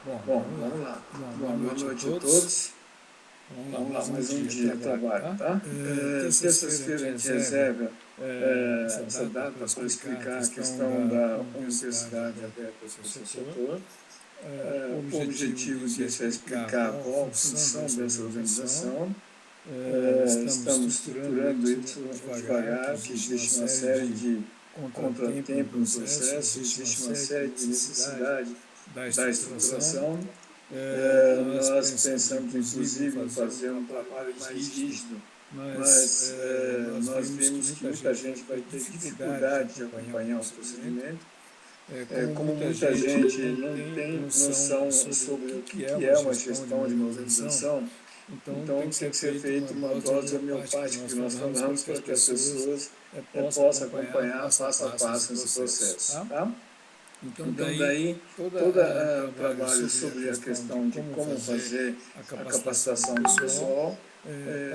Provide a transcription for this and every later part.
Bom, Bom, vamos lá. vamos lá. Boa Boa noite a noite a todos. todos. Vamos lá, Mais um dia de trabalho, tá? Terças-feiras a gente reserva essa data para explicar a questão da universidade aberta ao terceiro setor. O objetivo disso é explicar qual a função dessa organização. Estamos estruturando isso devagar, que existe uma série de contratempos no processo, existe uma série de necessidade da estruturação. Nós pensamos, inclusive, em fazer um trabalho mais rígido, mas nós vimos que muita gente vai ter dificuldade de acompanhar o procedimento. Como muita gente não tem noção sobre o que é uma gestão de uma organização, então tem que ser feita uma dose homeopática que nós falamos para que as pessoas possam acompanhar passo a passo esse processo, tá? Então, daí, todo o trabalho sobre a questão de como fazer a capacitação do pessoal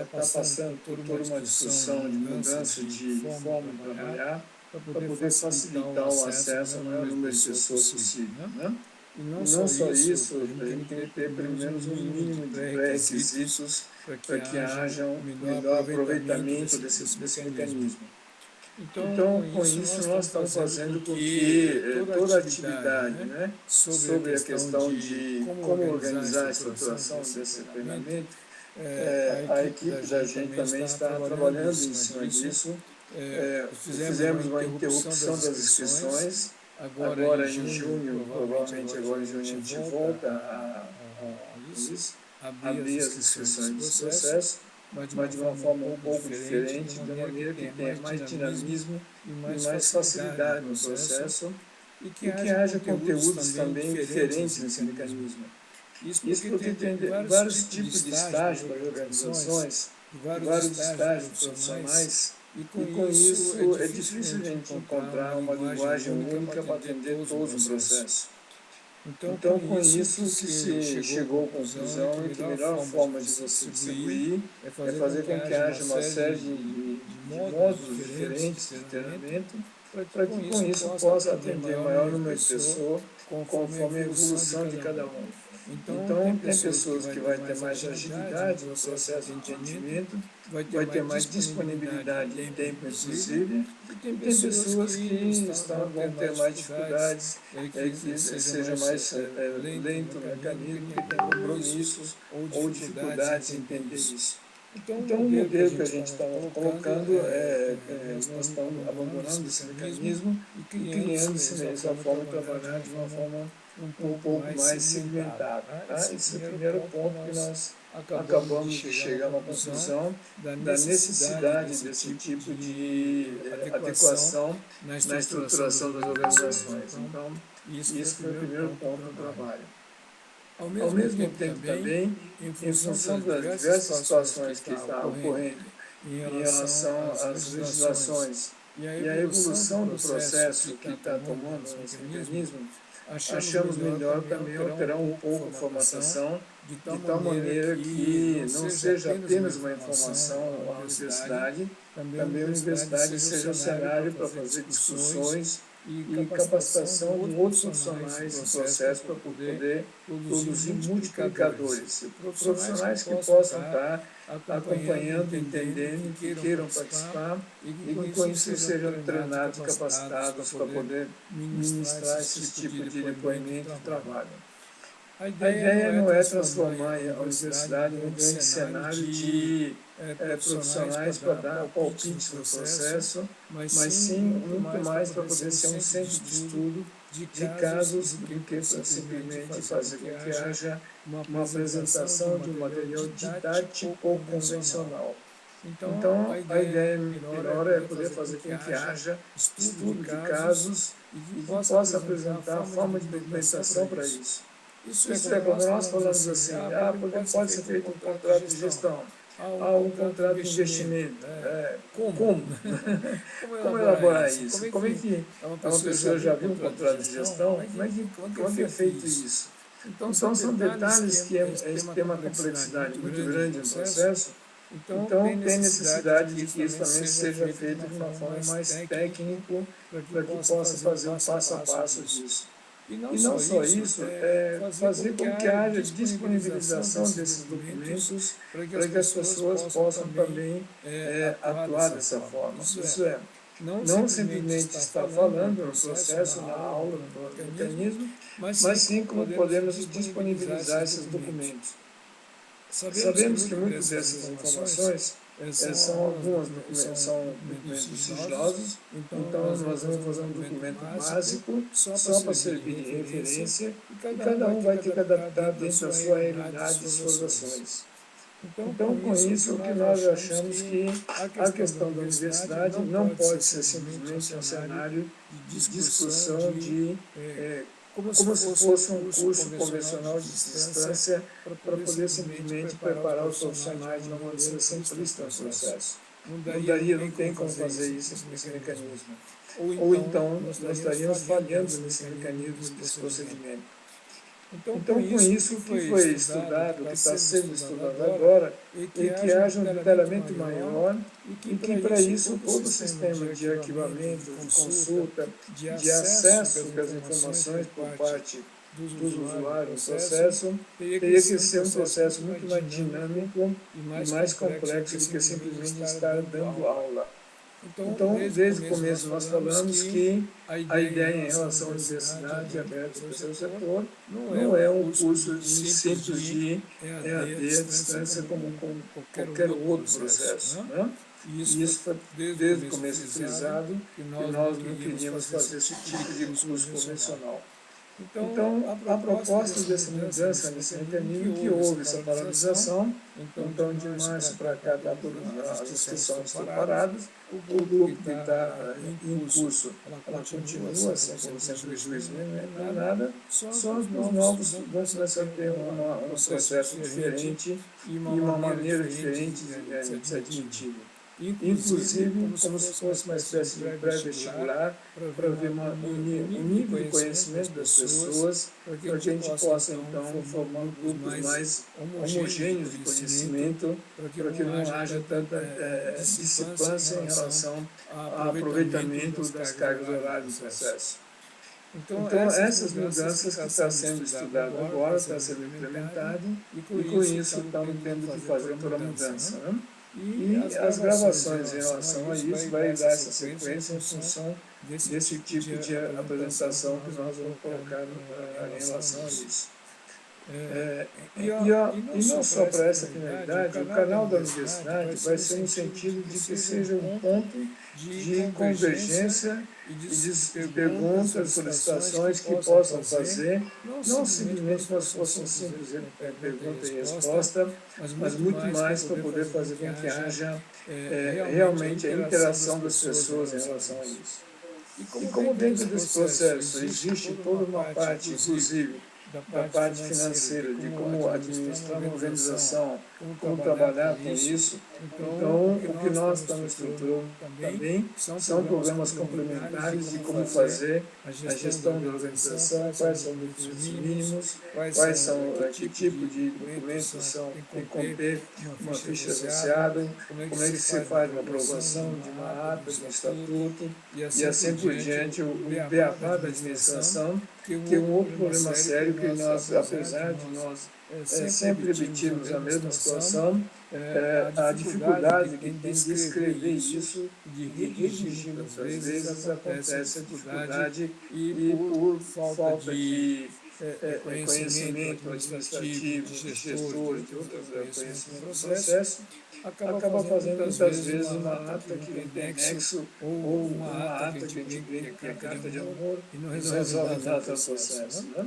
está passando por toda uma discussão de mudança de forma de trabalhar para poder facilitar o acesso ao maior número de pessoas possível, né? E não só isso, a gente tem que ter pelo menos um mínimo de pré-requisitos para que haja um melhor aproveitamento desse mecanismo. Então, com isso, nós estamos fazendo com que toda a atividade, né, sobre a questão de como organizar a estruturação desse treinamento, a equipe da gente também está trabalhando em cima disso. Fizemos uma interrupção das inscrições. Agora em junho, provavelmente agora em junho, a gente volta a abrir as inscrições desse processo, mas de uma forma um pouco diferente, de maneira que tenha mais dinamismo e mais facilidade no processo e que haja conteúdos também diferentes nesse mecanismo. Isso porque tem vários tipos de estágio para as organizações, vários estágios profissionais, e com isso é difícil a gente encontrar uma linguagem única para atender todos os processos. Então, com isso que se chegou à conclusão que a melhor forma de você distribuir é fazer com que haja uma série de módulos diferentes de treinamento, para que com isso possa atender maior número de pessoas conforme a evolução de cada um. Então, tem pessoas que vão ter mais agilidade no processo de entendimento, vai ter mais disponibilidade de tempo, inclusive, e tem pessoas que vão ter mais dificuldades, que seja mais lento o mecanismo, que tem compromissos ou dificuldades em entender isso. Então, o modelo que a gente está colocando nós estamos abandonando esse mecanismo e criando essa forma de trabalhar de uma forma um pouco mais segmentada. Tá? Esse é o primeiro ponto que nós acabamos de chegar a uma conclusão da necessidade desse tipo de adequação na estruturação das organizações. Então, isso foi o primeiro ponto do trabalho. Ao mesmo tempo também, em função das diversas situações que estão ocorrendo em relação às legislações e à evolução do processo que está tomando esse mecanismo, achamos melhor também alterar um pouco a formatação de tal maneira que não seja apenas uma informação à universidade, também a universidade seja o cenário para fazer discussões e capacitação de outros profissionais no processo para poder produzir multiplicadores, profissionais que possam estar acompanhando, entendendo, que queiram participar e que com isso sejam treinados, capacitados para poder ministrar esse tipo de depoimento e trabalho. A ideia não é transformar a universidade num grande cenário de profissionais para dar palpites no processo, mas sim muito mais para poder ser um centro de estudo de casos do que simplesmente fazer com que haja uma apresentação de um material didático ou convencional. Então, a ideia melhor é poder fazer com que haja estudo de casos e que possa apresentar a forma de documentação para isso. Isso é quando nós falamos assim, pode ser feito um contrato de gestão, um contrato de investimento. Como? Como elaborar isso? Como é que uma pessoa já viu um contrato de gestão? Como é feito isso? Então, são detalhes que tem uma complexidade muito grande no processo. Então, tem necessidade de que isso também seja feito de uma forma mais técnica, para que possa fazer o passo a passo disso. E não só isso, fazer com que haja disponibilização desses documentos para que as pessoas possam também atuar dessa forma. Isso é, não simplesmente estar falando no processo, na aula, no mecanismo, mas sim como podemos disponibilizar esses documentos. Sabemos que muitas dessas informações são são documentos sigilosos, então nós vamos fazer um documento básico só para servir de referência e cada um vai ter que adaptar dentro da sua realidade e suas ações. Então, com isso, o que nós achamos que a questão da universidade não pode ser simplesmente um cenário de discussão como se fosse um curso convencional de distância para poder simplesmente preparar os profissionais de uma maneira simplista no processo. Não tem como fazer isso nesse mecanismo. Ou então, nós estaríamos falhando nesse mecanismo, desse procedimento. Então, com isso, o que foi estudado, o que está sendo estudado agora, é que haja um detalhamento maior e que, para isso, todo o sistema de arquivamento, de consulta, de acesso às informações por parte dos usuários no processo, teria que ser um processo muito mais dinâmico e mais complexo do que simplesmente estar dando aula. Então, desde o começo nós falamos que a ideia em relação à universidade aberta ao terceiro setor não é um curso simples de EAD à distância como qualquer outro processo. Né? E isso foi desde o começo frisado, que nós não queríamos fazer esse tipo de curso convencional. Então, a proposta dessa mudança nesse mecanismo que houve essa paralisação, então de março para cá está todas as inscrições preparadas, o grupo que está em curso, ela continua sem prejuízo nem nada, só os novos vão começar a ter um processo diferente e uma maneira diferente de ser admitido. Inclusive como se fosse uma espécie de pré-vestibular para ver um nível de conhecimento das pessoas, para que a gente possa então formar grupos mais homogêneos de conhecimento, para que não haja tanta discrepância em relação ao aproveitamento das cargas horárias do processo. Então, essas mudanças que está sendo estudado agora, está sendo implementado, e com isso estamos tendo que fazer toda a mudança. Né? E as gravações em relação a isso vai dar essa sequência em função desse tipo de apresentação que nós vamos colocar em relação a isso. E não só para essa finalidade, o canal da universidade vai ser no sentido de que seja um ponto de convergência e de perguntas, solicitações que possam fazer, não simplesmente como se fosse um simples pergunta e resposta, mas muito mais para poder fazer com que haja realmente a interação das pessoas em relação a isso. E como dentro desse processo existe toda uma parte, inclusive, da parte financeira, de como administrar uma organização, como trabalhar com isso. Então, o que nós estamos estruturando também são programas complementares de como fazer a gestão da organização, quais são os documentos mínimos, quais são, que tipo de documentos tem que conter uma ficha associada, como é que se faz uma aprovação de uma ata, de um estatuto, e assim por diante, o beabá da administração, que é um outro problema sério que nós, apesar de nós sempre repetirmos a mesma situação, a dificuldade que tem de escrever isso, de redigir muitas vezes, acontece a dificuldade e por falta de conhecimento administrativo, de gestor, de outros conhecimentos do processo, acaba fazendo muitas vezes uma ata que não tem nexo ou uma ata que a gente vê que é carta de amor e não resolve nada do processo. Né?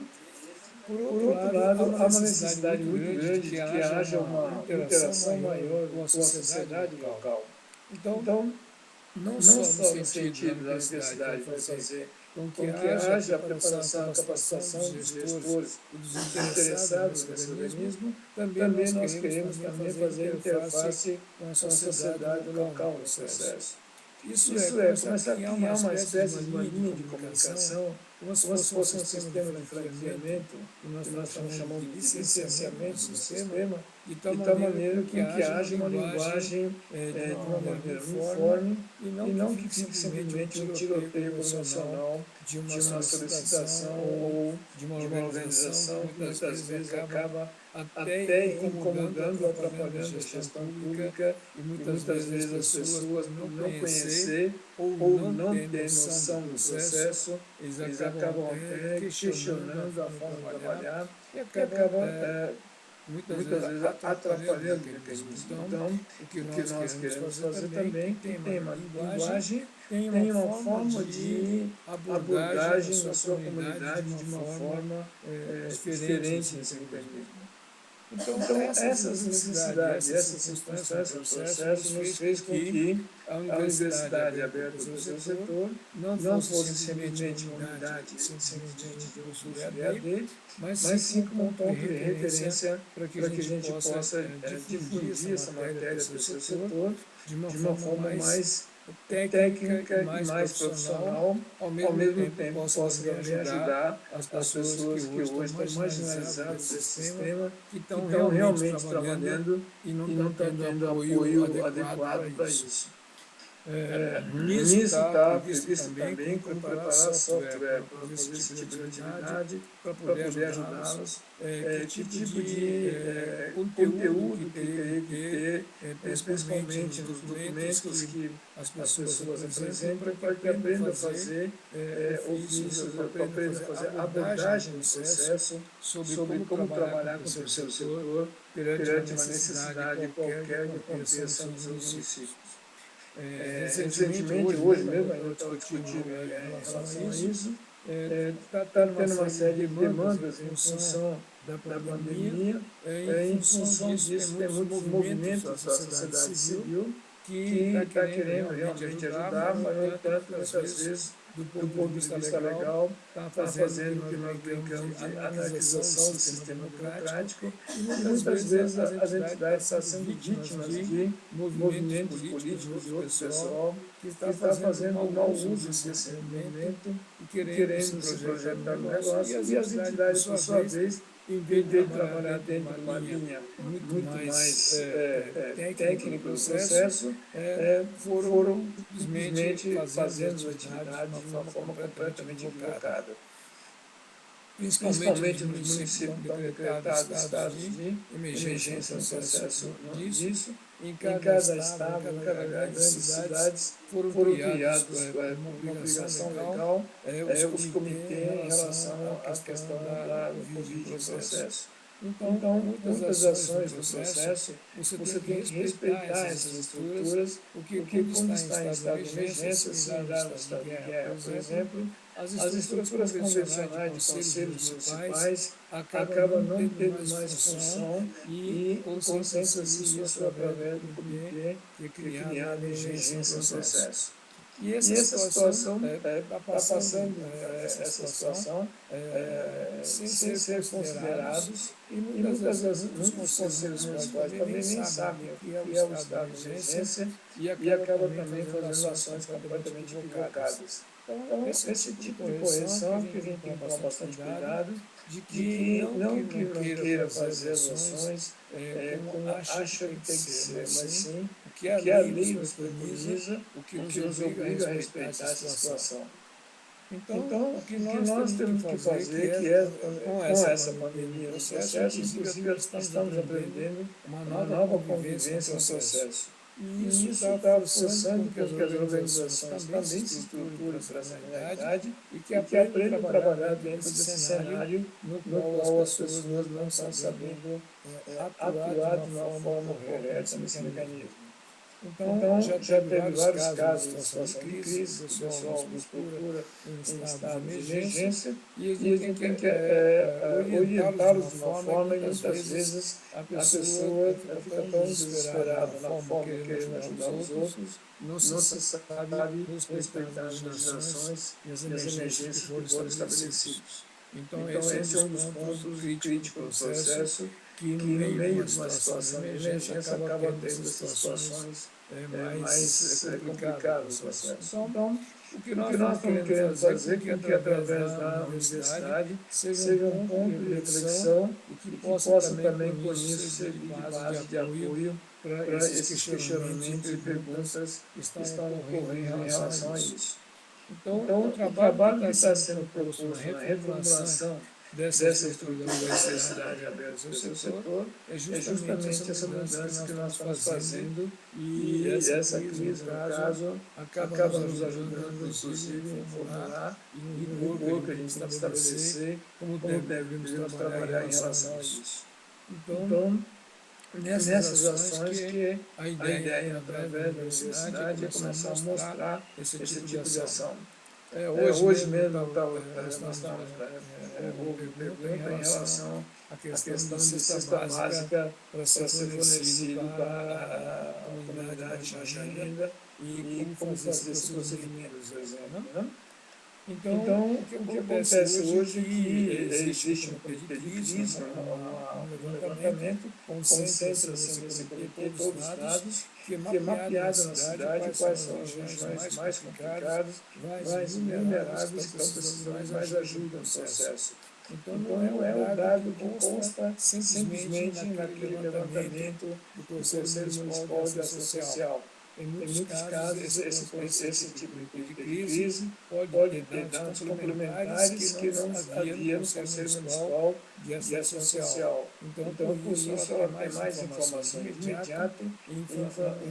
Por outro lado, há uma necessidade muito grande de que haja uma interação maior com a sociedade local. Então, não só no sentido da universidade vai fazer com que haja a preparação, a capacitação dos gestores e dos interessados nesse organismo, também nós queremos também fazer interface com a sociedade local no processo. Isso é, começar a criar uma espécie de uma linha de comunicação, como se fosse um sistema de franqueamento, que nós estamos chamando de licenciamento do sistema, de tal maneira com que haja uma linguagem de uma maneira uniforme e não que fique simplesmente um tiroteio convencional de uma solicitação ou de uma organização que muitas vezes acaba até incomodando ou atrapalhando a gestão pública e muitas vezes as pessoas, por não conhecer ou não ter noção do processo, eles acabam até questionando a forma de trabalhar e acaba muitas vezes atrapalhando o mecanismo. Então, o que nós queremos fazer também é que tenha uma linguagem, tenha uma forma de abordagem na sua comunidade de uma forma diferente nesse mecanismo. Então, essas necessidades, essas circunstâncias do processo nos fez com que a Universidade Aberta do Terceiro Setor não fosse simplesmente uma unidade, simplesmente de um curso de EAD, mas sim como um ponto de referência para que a gente possa difundir essa matéria do terceiro setor de uma forma mais técnica e mais profissional, ao mesmo tempo possa também ajudar as pessoas que hoje estão marginalizadas desse sistema, que estão realmente trabalhando e não estão tendo apoio adequado para isso. Nisso está previsto também como preparar software para fazer esse tipo de atividade, para poder ajudá-los, que tipo de conteúdo que teria que ter, principalmente nos documentos que as pessoas apresentam, para que aprendam a fazer ofícios, para aprendam a fazer abordagem do processo, sobre como trabalhar com o terceiro setor perante uma necessidade qualquer que aconteça nos municípios. Recentemente, hoje mesmo, ainda estava discutindo em relação a isso, está tendo uma série de demandas em função da pandemia. Em função disso, tem muitos movimentos da sociedade civil que está querendo realmente ajudar, mas, no entanto, muitas vezes, do ponto de vista legal, está fazendo o que nós brincamos de anarquização do sistema democrático, e muitas vezes as entidades estão sendo vítimas de movimentos políticos de outro pessoal que está fazendo um mau uso desse momento e querendo se projetar no negócio, e as entidades, por sua vez, em vez de trabalhar dentro de uma linha muito mais técnica do processo, foram simplesmente fazendo as atividades de uma forma completamente equivocada. Principalmente nos municípios que estão decretados estados de emergência no processo disso. Em cada estado, em cada grandes cidades, foram criados uma obrigação legal os comitês em relação à questão da Covid no processo. Então, muitas ações do processo, você tem que respeitar essas estruturas, porque quando está em estado de emergência, similar ao estado de guerra, por exemplo, as estruturas convencionais de conselhos municipais acabam não tendo mais função e concentra-se isso através do comitê que é criado em emergência no processo. E essa situação está passando essa situação sem ser considerados, e muitas vezes muitos conselhos municipais também nem sabem o que é o estado de emergência e acaba também fazendo ações completamente equivocadas. Então, esse tipo de correção que a gente tem que tomar bastante cuidado, de que não queira fazer as ações como acha que tem que ser, mas sim o que a lei nos preconiza, o que nos obriga a respeitar essa situação. Então, o que nós temos que fazer, que é com essa pandemia no processo, inclusive estamos aprendendo uma nova convivência no processo. E isso está forçando com que as organizações também se estruturem para essa realidade e que aprendam a trabalhar dentro desse cenário no qual as pessoas não estão sabendo atuar de uma forma correta nesse mecanismo. Então, já teve vários casos de situação de crise, o pessoal nos procura em estado de emergência e a gente tem que orientá-los de uma forma e muitas vezes a pessoa fica tão desesperada na forma querendo ajudar os outros, não se sabe respeitar as legislações e as emergências que foram estabelecidas. Então, esse é um dos pontos críticos do processo, que no meio de uma situação de emergência acaba tendo essas situações mais complicadas no processo. Então, O que nós estamos querendo fazer com que através da universidade seja um ponto de reflexão e que possa também com isso servir de base de apoio para esses questionamentos e perguntas que estão ocorrendo em relação a isso. Então, o trabalho que está sendo proposto na reformulação dessa estrutura da universidade aberta ao terceiro setor é justamente essa mudança que nós estamos fazendo, e essa crise, no caso, acaba nos ajudando, inclusive, em formular e no rigor que a gente tem que estabelecer como devemos trabalhar em relação a isso. Então, nessas ações que a ideia, através da universidade, é começar a mostrar esse tipo de ação. Hoje mesmo nós estamos houve uma pergunta em relação à questão de cesta básica para ser fornecido para a comunidade de baixa renda e como fazer esse procedimento, por exemplo. Né? Então, o que acontece hoje é que existe um comitê de crise, um levantamento, concentra-se nesse comitê todos os dados, que é mapeado na cidade quais são as regiões mais complicadas, mais vulneráveis, que estão precisando de mais ajuda no processo. Então, não é o dado que consta simplesmente naquele levantamento do Conselho Municipal de Ação Social. Em muitos casos, esse tipo de crise pode ter dados complementares que não havia no Conselho Municipal de Ação Social. Então, por isso, ela tem mais informação imediata em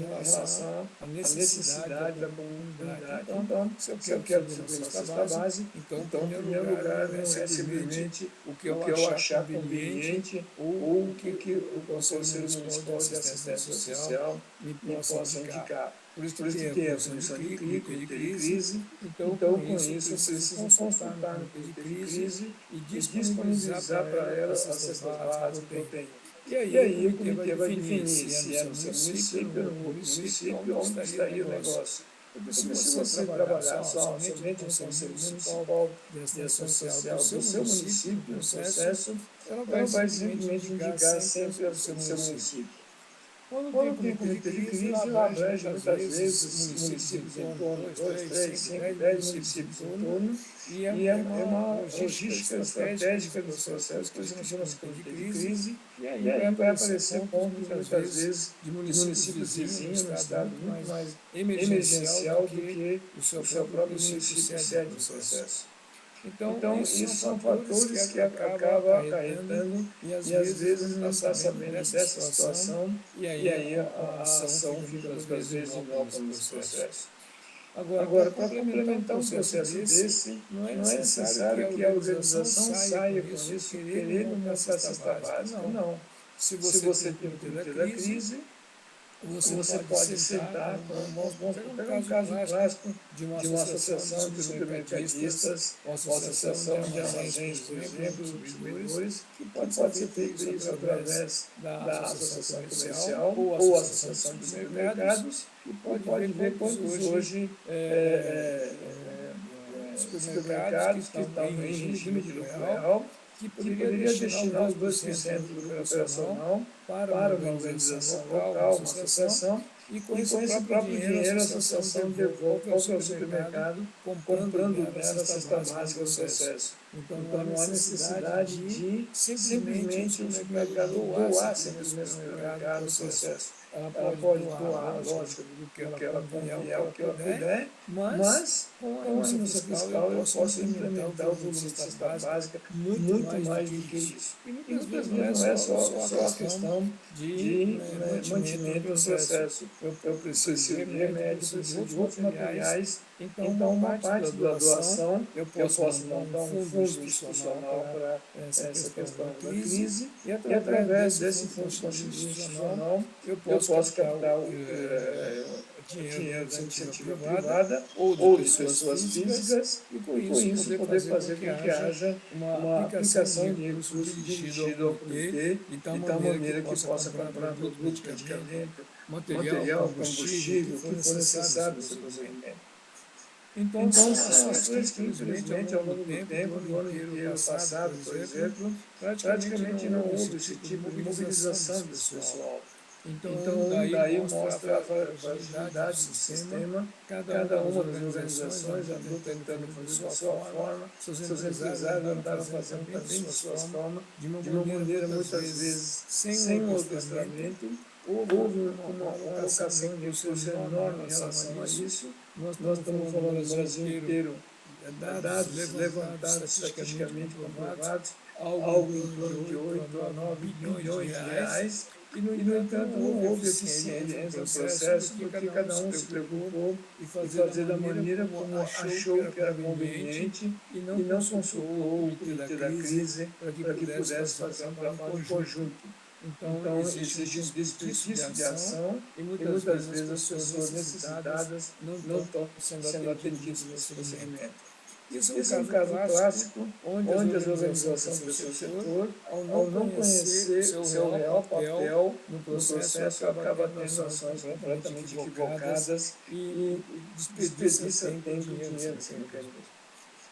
relação à necessidade da comunidade. Então, se eu quero saber uma cesta básica, então, em primeiro lugar, não é simplesmente o que eu achar conveniente ou o que o Conselho Municipal de Assistência Social me possa indicar. Por isso que tem a condição de crise, então com isso eu preciso consultar no comitê de crise e disponibilizar para ela as cestas básicas que eu tenho. E aí o comitê vai definir se é no seu município ou no outro município, onde estaria o negócio. Porque se você trabalhar somente no Conselho Municipal de Ação Social do seu município, no processo, ela vai simplesmente indicar sempre o seu município. Quando tem comitê de crise, ela abrange muitas vezes municípios em torno, 2, 3, 5, 10 municípios em torno, e é uma logística estratégica dos processos que surgiu nesse comitê de crise, e aí vai aparecer pontos, muitas vezes, de municípios vizinhos, num estado muito mais emergencial do que o seu próprio município sede do processo. Então, isso são fatores que acabam acarretando e às vezes não está sabendo dessa situação e aí a ação fica muitas vezes inócua nesse processo. Agora, para complementar um processo desse, não é necessário que a organização saia com isso querendo montar a cesta básica. Não. Se você tem o comitê da crise, você pode sentar, vamos pegar um caso clássico de uma associação de supermercadistas, ou associação de armazéns, por exemplo, distribuidores, que pode ser feito isso através da associação comercial ou associação de supermercados, e pode ver quantos hoje supermercados que estão em regime de lucro real, que poderia destinar os 2% do lucro operacional para uma organização local, uma associação, e com esse próprio dinheiro a associação devolve ao supermercado, comprando dela a cesta básica do processo. Então não há necessidade de simplesmente o supermercado doar simplesmente o supermercado no processo. Ela pode doar, lógico, do que ela convier, o que ela puder, mas com a renúncia fiscal eu posso implementar o volume de cesta básica muito mais do que isso. E muitas vezes não é só a questão de mantimento do processo. Eu preciso de remédio, preciso de outros materiais. Então, uma parte da doação eu posso montar um fundo institucional para essa questão da crise, e através desse fundo institucional eu posso captar dinheiro da iniciativa privada ou de pessoas físicas e com isso poder fazer com que haja uma aplicação de recursos dirigido ao comitê de tal maneira que possa comprar produto, medicamento, material, combustível, o que for necessário para esse procedimento. Então, são ações que, infelizmente, ao longo do tempo, do ano inteiro passado, por exemplo, praticamente não houve esse tipo de mobilização desse pessoal. Então, daí mostra a fragilidade do sistema, cada uma das organizações andou tentando fazer da sua forma, seus empresários andaram fazendo também de suas formas, de uma maneira muitas vezes sem um orquestramento. Houve uma alocação de recursos enorme em relação a isso. Nós estamos falando do Brasil inteiro, dados levantados, estatisticamente comprovados, algo em torno de 8 a 9 bilhões de reais. E, no entanto, não houve eficiência no processo, porque cada um se preocupou em fazer da maneira como achou que era conveniente e não consultou o comitê da crise para que pudesse fazer um trabalho conjunto. Então, existe um desperdício de ação e muitas vezes as pessoas necessitadas não estão sendo atendidas nesse procedimento. Esse é um caso clássico, onde as organizações do seu setor, ao não conhecer seu real papel no processo, acaba tendo ações completamente equivocadas e desperdiça tempo e dinheiro nesse mecanismo.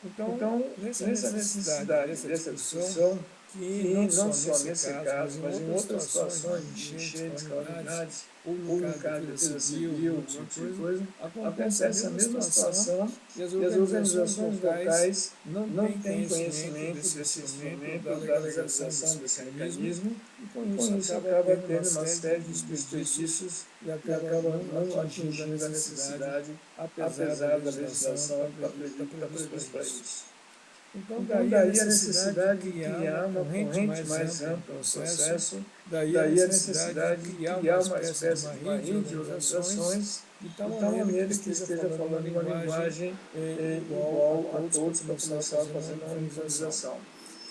Então, nessa necessidade dessa discussão, que não só nesse caso, mas em outras situações de enchentes, calamidades, ou no caso de defesa civil, um monte de coisa, acontece a mesma situação e as organizações locais não têm conhecimento desse instrumento, da legalização desse mecanismo, e com isso acaba tendo uma série de desperdícios e acaba não atingindo a necessidade, apesar da legislação estar prevista para isso. Então, daí a necessidade de criar uma corrente mais ampla no processo, daí a necessidade de criar uma espécie de uma rede de organizações, de tal maneira que esteja falando uma linguagem igual a todos para começar a fazer uma uniformização.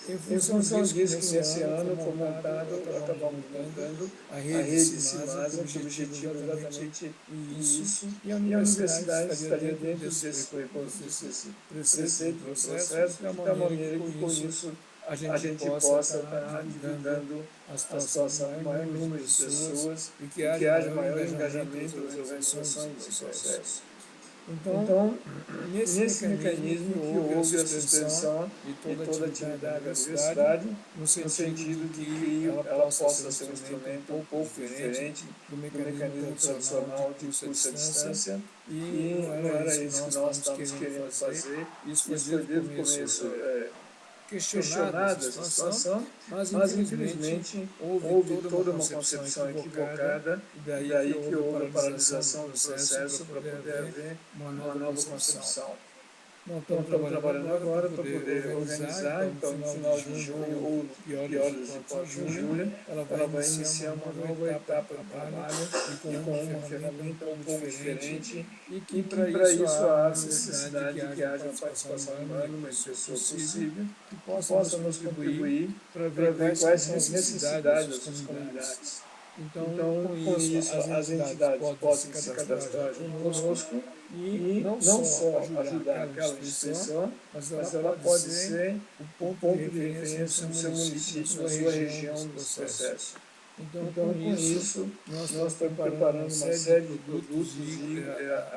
Em função disso, que nesse ano foi montado, acabamos montando a rede CIMASA, que o objetivo é exatamente isso, e a universidade estaria dentro desse preceito do processo, de tal maneira que com isso a gente possa estar divulgando a situação com maior número de pessoas e que haja maior engajamento das organizações nesse processo. Então, nesse mecanismo que houve a suspensão de toda a atividade da universidade, no sentido de que ela possa ser um instrumento um pouco diferente do mecanismo tradicional de curso à distância, e não era isso que nós estávamos querendo fazer. Isso foi desde o começo questionada essa situação, mas infelizmente houve toda uma concepção equivocada, e daí que houve a paralisação do processo para poder haver uma nova concepção. Nós estamos trabalhando agora para poder organizar, então no final de junho ou no pior das hipóteses de julho, ela vai iniciar uma nova etapa de trabalho e com uma ferramenta um pouco diferente, e que para isso há necessidade de que haja uma participação humana, uma pessoa possível, que possa nos contribuir para ver quais são as necessidades das comunidades. Então, com isso, as entidades podem se cadastrar conosco e não só ajudar aquela instituição, mas ela pode ser o ponto de referência no seu município, na sua região, nesse processo. Então, com isso, nós estamos preparando uma série de produtos e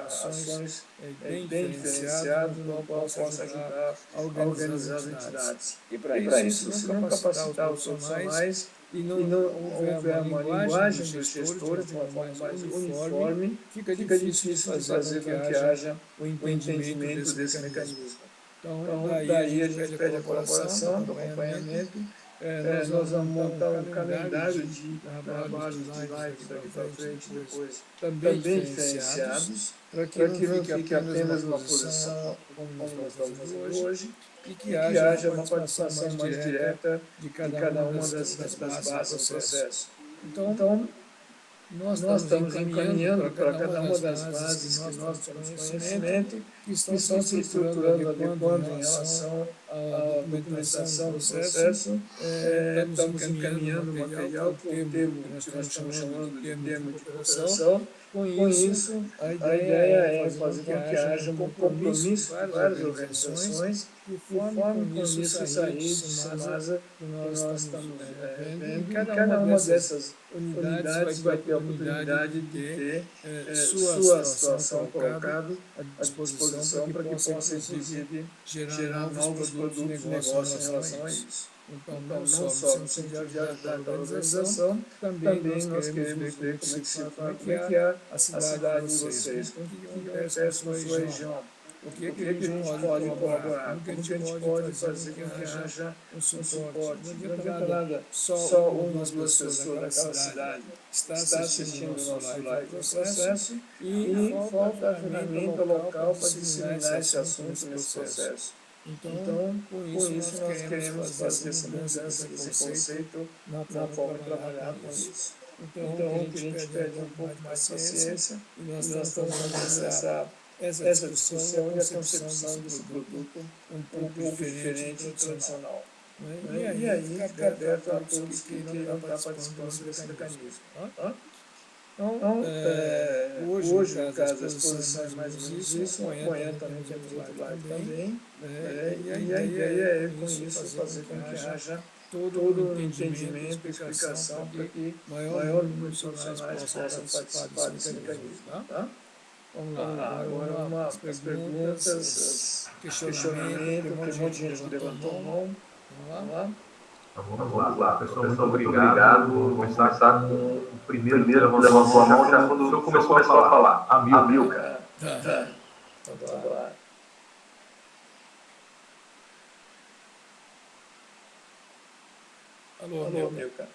ações bem diferenciadas, no qual possa ajudar a organizar as entidades. E para isso, se não capacitar os profissionais e não houver uma linguagem dos gestores de uma forma mais uniforme, fica difícil de fazer com que haja o entendimento desse mecanismo. Então, daí a gente pede a colaboração, do acompanhamento. Nós vamos montar um calendário de trabalhos de lives daqui para frente, depois também diferenciados, para que não fique apenas uma posição como nós estamos fazendo hoje, e que haja uma participação mais direta de cada uma das bases do processo. Então, nós estamos encaminhando para cada uma das bases que nós temos conhecimento, que estão se estruturando, adequando em relação à documentação do processo. Estamos encaminhando o material, que é o termo que nós estamos chamando de termo de cooperação. Com isso, a ideia é fazer com que haja um compromisso de várias organizações que formem com isso essa rede de CIMASA que nós estamos vendo. E cada uma dessas unidades vai ter a oportunidade de ter sua situação colocada à disposição para que possa, inclusive, gerar novos produtos e negócios em relação a isso. Então, Então, não não só só no no sentido de sentido de ajudar ajudar aquela aquela organização, organização, também também nós nós queremos queremos ver ver como é que se como é como que é é que é a a cidade de cidade de vocês, vocês, o que o que acontece com a acontece com a sua sua região, região, o o que que a é que gente a gente pode pode colaborar, colaborar, como que a como gente que a gente pode pode fazer com fazer que com que haja haja um um suporte. Não suporte. Não adianta adianta nada nada só só uma ou uma ou duas duas pessoas pessoas daquela daquela cidade cidade estar estar assistindo o assistindo o nosso nosso live no live no processo processo e e falta a falta a ferramenta ferramenta local para local para disseminar esse disseminar esse assunto assunto nesse nesse processo. processo. Então, Então, com com isso, isso, nós nós queremos queremos fazer essa fazer essa mudança desse mudança desse conceito conceito na na forma de forma de trabalhar trabalhar com com isso. isso. Então, o que a Então, o que a gente gente pede é um pede é um pouco mais pouco de mais de paciência paciência e nós e nós estamos estamos fazendo fazendo essa essa discussão e a discussão e a concepção concepção desse desse produto produto um um pouco pouco diferente do diferente do tradicional. tradicional. Né? E Né? E aí aí fica fica aberto a aberto a todos que todos que queiram estar queiram estar participando participando desse desse mecanismo. mecanismo. Tá? Tá? Então, Então, hoje, no hoje, no caso, a caso, a exposição é exposição é mais ou mais ou menos menos isso. isso. Amanhã Amanhã também também temos temos outro outro live live também. também. Né? Né? E a E a ideia ideia é, é, com com isso, isso, fazer com fazer que com que haja haja todo o todo o entendimento e entendimento e explicação para explicação para que que o maior maior número de número de profissionais profissionais possam possam participar participar desse desse mecanismo. mecanismo. Tá? Tá? Vamos lá, Vamos lá, agora agora vamos uma, às as perguntas, perguntas, os questionamentos. Tem questionamento, um monte tem de um monte gente de que gente que levantou a levantou a mão. mão. Vamos Vamos lá. lá? Então, Vamos lá. Professor, Professor, muito muito obrigado. obrigado. Vamos Vamos começar começar com com o o primeiro que primeiro que levantou a levantou a mão, mão já já quando o quando senhor o senhor começou a começou a falar. falar. Amilcar. Amilcar. Tá. Então, Vamos lá. Alô, Alô, Amilcar. Amilcar.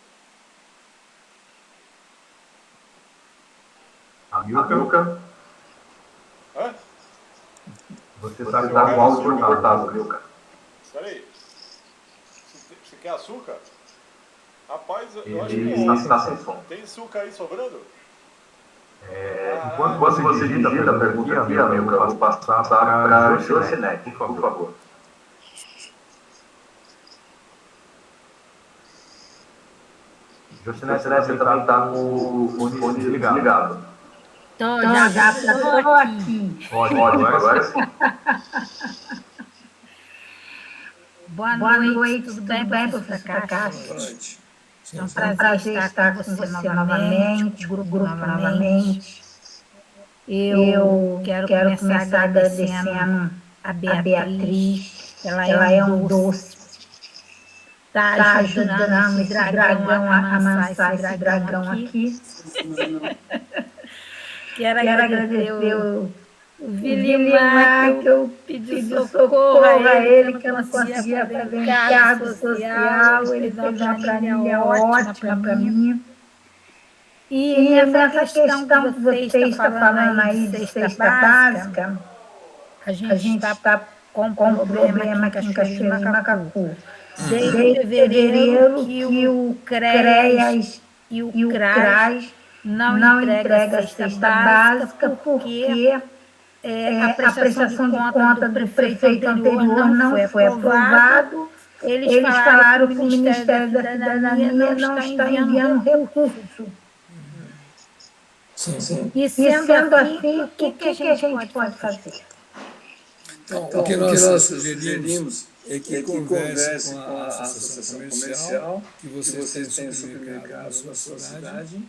Amilcar, Amilcar, Hã? você você está está com com o áudio áudio cortado, cortado. Amilcar. Espera aí. Você quer açúcar? Rapaz, eu acho Ele que está sem som. tem açúcar aí sobrando? Enquanto Enquanto você você digita digita a pergunta aqui, Amilcar, eu Amilcar, vou eu vou passar passar para para Jocinete, Jocinete, por favor. Jocinete, Jocinete, você você também também está está com com o o fone fone desligado. desligado. Tô, Já já estou tô aqui. Ótimo, Ótimo, agora agora sim. sim. Boa Boa noite, noite, tudo tudo bem, bem, professor professor Takashi? Boa noite. É um Sim. É um prazer estar com você novamente, com o grupo novamente. Eu quero começar agradecendo a Beatriz, ela é um doce, está Está ajudando esse dragão a amansar esse dragão aqui. Quero Quero agradecer agradecer o o Vilimar, que eu pedi socorro a ele, que eu não conseguia fazer encargo social. Ele fez uma planilha ótima para mim. E E nessa nessa questão que questão que você você está está falando falando aí de aí de cesta cesta básica, básica, a a gente gente está está com um com um problema problema aqui aqui em em Cachoeirinha Cachoeirinha e Macacu. Macacu. Desde fevereiro que o CREAS e o e o CRAS CRAS não não entrega a entrega a cesta cesta básica básica porque porque a a prestação de prestação de conta conta do do prefeito prefeito anterior anterior não não foi foi aprovado. aprovado. Eles Eles falaram que o falaram que o Ministério da Ministério da Cidadania não Cidadania não está está enviando enviando recurso. recurso. Sim. Sim. E E sendo sendo assim, assim, o que que a que a gente gente pode pode fazer? fazer? Então, Então, o que o que nós nós sugerimos é que converse com a associação associação comercial, comercial, que que vocês tenham vocês tenham supermercado na supermercado sua na sua cidade. cidade.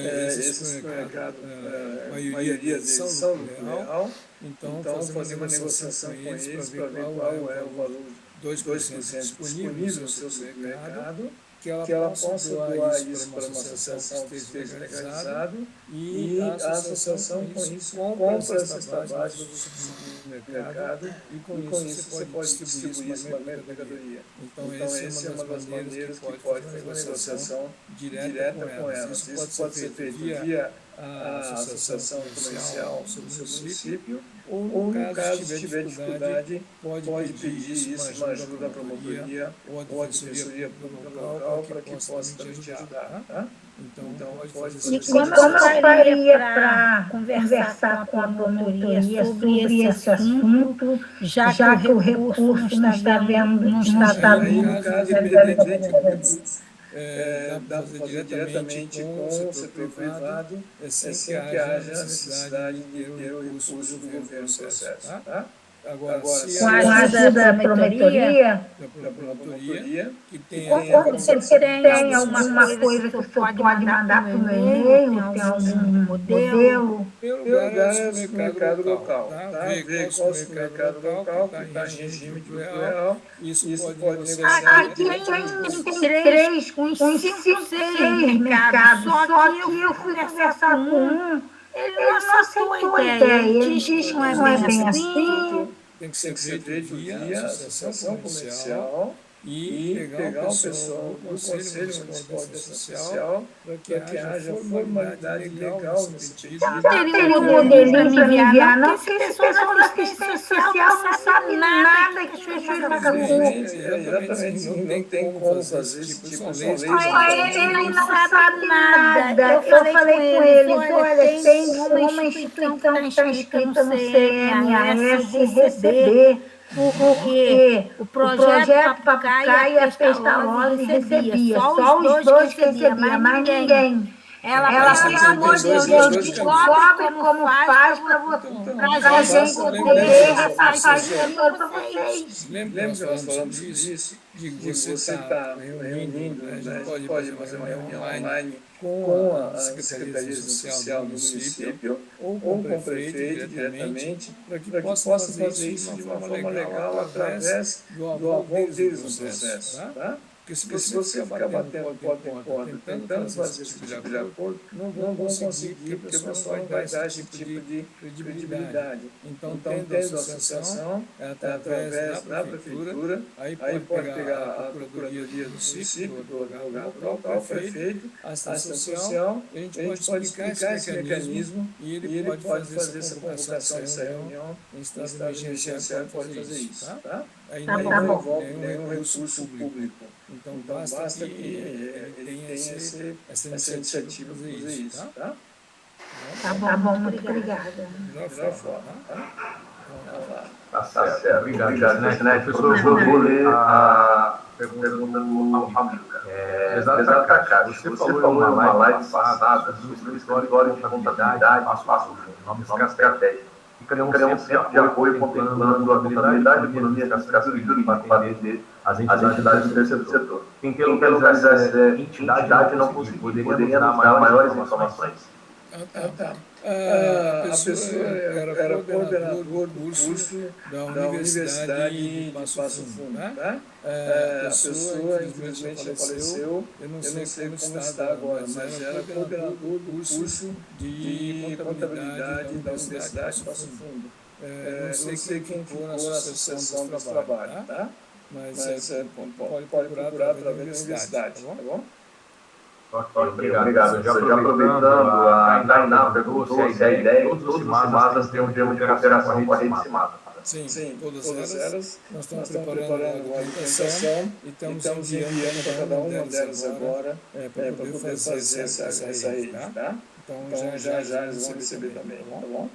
Esse Esse supermercado, supermercado, a a maioria maioria deles deles são são lucro lucro real. real. Então, Então, fazer uma negociação com com eles para eles ver para ver qual qual é o é o valor, valor 2% 2% disponível no disponível seu no seu supermercado, supermercado, que ela que ela possa possa doar doar isso para isso uma para uma associação que associação que esteja esteja legalizada legalizado e a e a associação associação com com isso isso compra a compra a cesta cesta básica do básica do supermercado supermercado e com e isso com você isso você pode pode distribuir isso distribuir para isso uma para a mercadoria. mercadoria. Então, Então, essa essa é uma das maneiras que pode fazer uma negociação direta com elas. Isso pode ser feito via a associação comercial do seu município, ou no caso, se tiver dificuldade, pode pedir isso, uma ajuda à promotoria ou à defensoria pública local para que possa também te ajudar. Tá? Então, pode fazer E esse como eu eu faria para para conversar com a promotoria sobre esse esse assunto, já que o recurso não está vendo, não está Aí, no caso, independente do recurso, dá para fazer diretamente com o setor privado, sem que haja necessidade de ter o recurso do governo no processo. Tá? Agora, se Com a ela ajuda da promotoria, da promotoria, que tem você tem alguma coisa que o senhor pode mandar para o meu e-mail, tem algum modelo? Primeiro Primeiro lugar lugar é é o o supermercado local, local, tá? tá? Ver Ver qual qual o supermercado supermercado local local que que está está em em regime regime de de lucro lucro real. real. Isso Isso pode pode negociar negociar diretamente. Tem três, uns 5, 6 mercados, só que eu fui conversar com um, ele não aceitou a ideia, ele diz que não é bem assim. Tem que Tem ser que ser feito feito via via associação associação comercial comercial e e pegar o pegar o pessoal pessoal do do Conselho Conselho Municipal Municipal de de Ação Ação Social Social para que haja formalidade legal nesse pedido. Não teria um modelinho para me enviar, não, porque esse pessoal da assistência social não sabe nada que Cachoeira Macacu. Exatamente, não tem como fazer esse tipo, são leis Ele totalmente não sabe nada. Eu falei com eles, olha, tem uma instituição que está inscrita no CMAS receber, porque o projeto Papucaia e a Pestalozzi recebia, só os dois que recebia, mais ninguém. Ela, pelo amor de Deus, descobre como faz para a gente poder repassar esse dinheiro para vocês. Lembra que nós falamos sobre isso? De você estar reunindo, né? A gente pode fazer uma reunião online com a Secretaria de Ação Social do município ou com o prefeito diretamente, para que possa fazer isso de uma forma legal através do aval deles no processo, tá? Porque se você ficar batendo porta em porta, tentando fazer esse tipo de acordo, não vão conseguir, porque a pessoa não vai dar esse tipo de credibilidade. Então, tendo a associação, através da prefeitura, aí pode pegar a Procuradoria do município, do advogado local, o prefeito, a assistência social, a gente pode explicar esse mecanismo e ele pode fazer essa convocação dessa reunião em estado emergencial, pode fazer isso, tá? Aí não envolve nenhum recurso público. Então, basta que ele tenha essa iniciativa para fazer isso, tá? Tá bom, muito obrigada. Melhor forma, tá? Tá certo. Obrigado, né? Professor, eu vou ler a pergunta do Amilcar. Exato, cara. Você falou em uma live passada sobre o escritório de contabilidade, passo nome estratégico. E criamos um centro de apoio contemplando a contabilidade, economia, administração e jurídica para atender as entidades do terceiro setor. Quem quer localizar essa entidade não conseguir, poderia nos dar maiores informações? A pessoa era coordenador do curso da Universidade de Passo Fundo, tá? A pessoa, infelizmente, já faleceu, eu não sei como está agora, mas era coordenador do curso de contabilidade da Universidade de Passo Fundo. Não sei quem ficou na Associação dos Trabalhos, tá? Mas pode procurar através da universidade, tá bom? Ok, obrigado. Já aproveitando, a Tainá perguntou se a ideia é que todos os CIMASAs tenham um termo de cooperação com a rede CIMASA. Sim, todas elas. Nós estamos preparando a documentação e estamos enviando para cada uma delas agora para poder fazer essa rede, tá? Então já eles vão receber também, tá bom?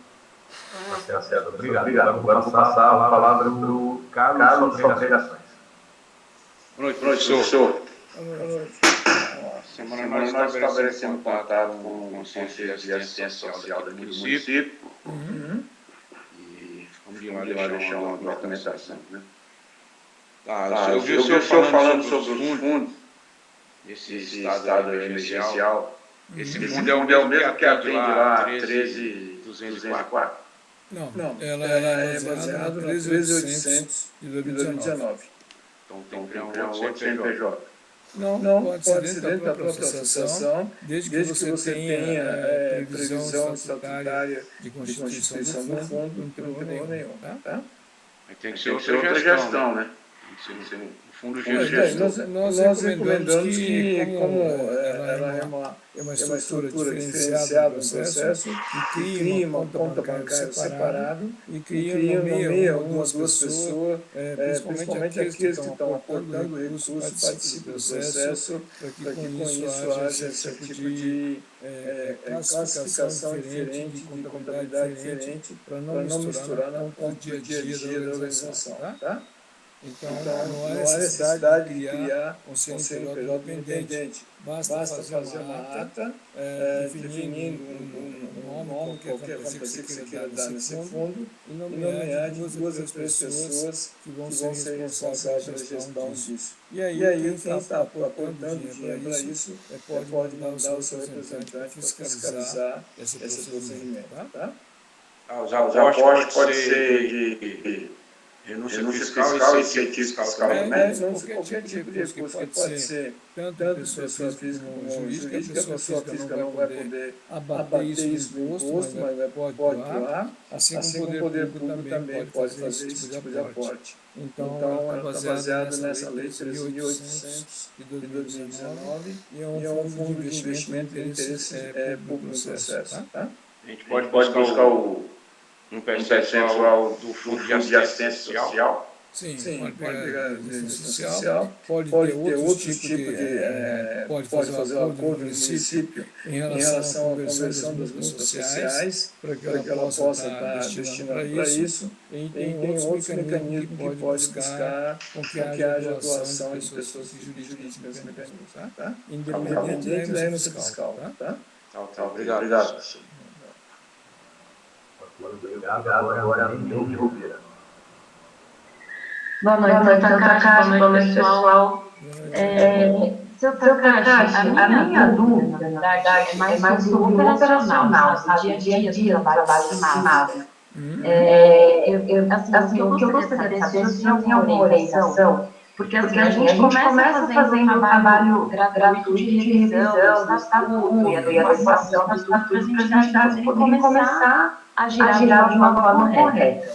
Tá certo, obrigado. Agora vou passar a palavra para o Carlos Pregações. Boa noite, professor. Boa noite. Semana nós estabelecemos contato com o Conselho de Assistência Social do município e vamos de lá deixar uma documentação, né? Eu vi o senhor falando sobre os fundos, esse estado emergencial. Esse fundo é o mesmo que atende lá 13.204. Não, ela é baseada no 13.800 de 2019. Então tem que criar um outro CNPJ. Não, pode ser dentro da própria associação, desde que você tenha previsão estatutária de constituição do fundo, não tem problema nenhum, tá? Tem que ser outra gestão, né? Tem que ser um fundo de gestão. Nós recomendamos que, como ela é uma estrutura diferenciada do processo, que crie uma conta bancária separada e crie nomeia uma ou duas pessoas, principalmente aqueles que estão aportando recursos, participem do processo, para que com isso haja esse tipo de classificação diferente, de contabilidade diferente, para não misturar com o dia a dia da organização, tá? Então, não há necessidade de criar um CNPJ dependente. Basta fazer uma ata definindo um nome, qualquer fantasia que você queira dar nesse fundo, e nomear de 2 a 3 pessoas que vão ser responsáveis pela gestão disso. E aí, quem está aportando dinheiro para isso pode mandar o seu representante para fiscalizar esse procedimento. Tá? Os apostos pode ser de renúncia fiscal e incentivo fiscal também. Qualquer tipo de recurso que pode ser tanto pessoa física como jurídica. A pessoa física não vai poder abater isso do imposto, mas pode doar, assim como o poder público também pode fazer esse tipo de aporte. Então, está baseado nessa lei 13.800 de 2019 e é um fundo de investimento de interesse público no processo. Tá? A gente pode buscar um percentual do fundo de assistência social. Sim, pode pegar assistência social, pode ter outros tipos de... pode fazer um acordo no município em relação à conversão das multas sociais, para que ela possa estar destinada para isso. E tem outros mecanismos que pode buscar com que haja doação de pessoas jurídicas nesse mecanismo. Tá? Independente da renúncia fiscal. Tá? Obrigado. Agora nem me ouvir. Boa noite, Takashi. Boa noite, pessoal. Seu Takashi, a minha dúvida, na verdade, é mais sobre o operacional, sabe? Dia a dia, trabalho estimado. O que eu gostaria de saber, se já tem alguma orientação, porque a gente começa fazendo um trabalho gratuito de revisão do estatuto e adequação das estruturas para a gente poder começar a girar de uma forma correta.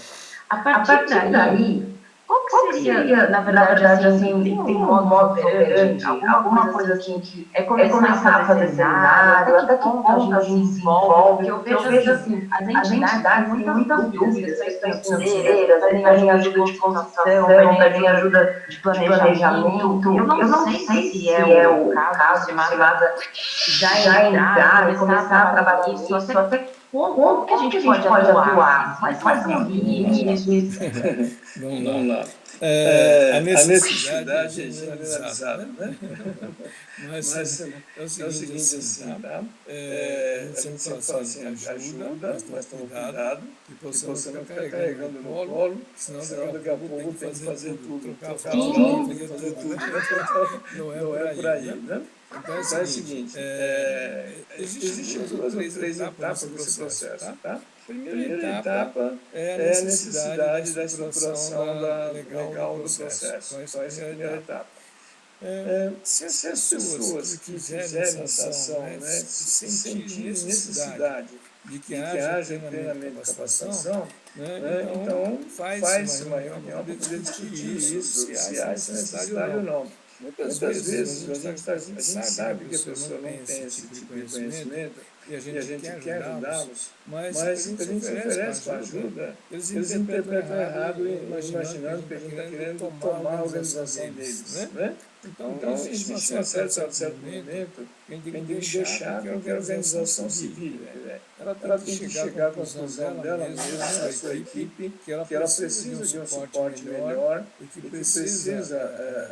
A partir daí, qual que seria, na verdade, assim, tem um modo operandi, alguma coisa assim, que é começar a fazer seminário, até que ponto a gente se envolve, porque eu vejo assim, as entidades têm muitas dúvidas, questões financeiras, pedem ajuda de consultação, pedem ajuda de planejamento. Eu não sei se é o caso, se Masa já entrar e começar a trabalhar isso, até como que a gente pode atuar? Quais são os limites? Vamos lá. A necessidade é generalizada, né? Mas é o seguinte assim, tá? A gente sempre fala assim, ajuda, mas toma cuidado, que você não ficar carregando no colo, senão daqui a pouco tem que fazer tudo, trocar a fralda, fazer tudo. Não é por aí, né? Então é o seguinte, existem 2 ou 3 etapas desse processo, tá? A primeira etapa é a necessidade da estruturação legal do processo. Então, essa é a primeira etapa. Se as pessoas que fizerem essa ação se sentirem necessidade de que haja treinamento e capacitação, então faz-se uma reunião para poder discutir isso, se há essa necessidade ou não. Muitas vezes a gente sabe que a pessoa não tem esse tipo de conhecimento e a gente quer ajudá-los, mas a gente oferece para ajuda, eles interpretam errado, imaginando que a gente está querendo tomar a organização deles, né? Então existe um certo momento que a gente tem que deixar com que a organização se vire. Ela tem que chegar à conclusão dela mesma, a sua equipe, que ela precisa de um suporte melhor e que precisa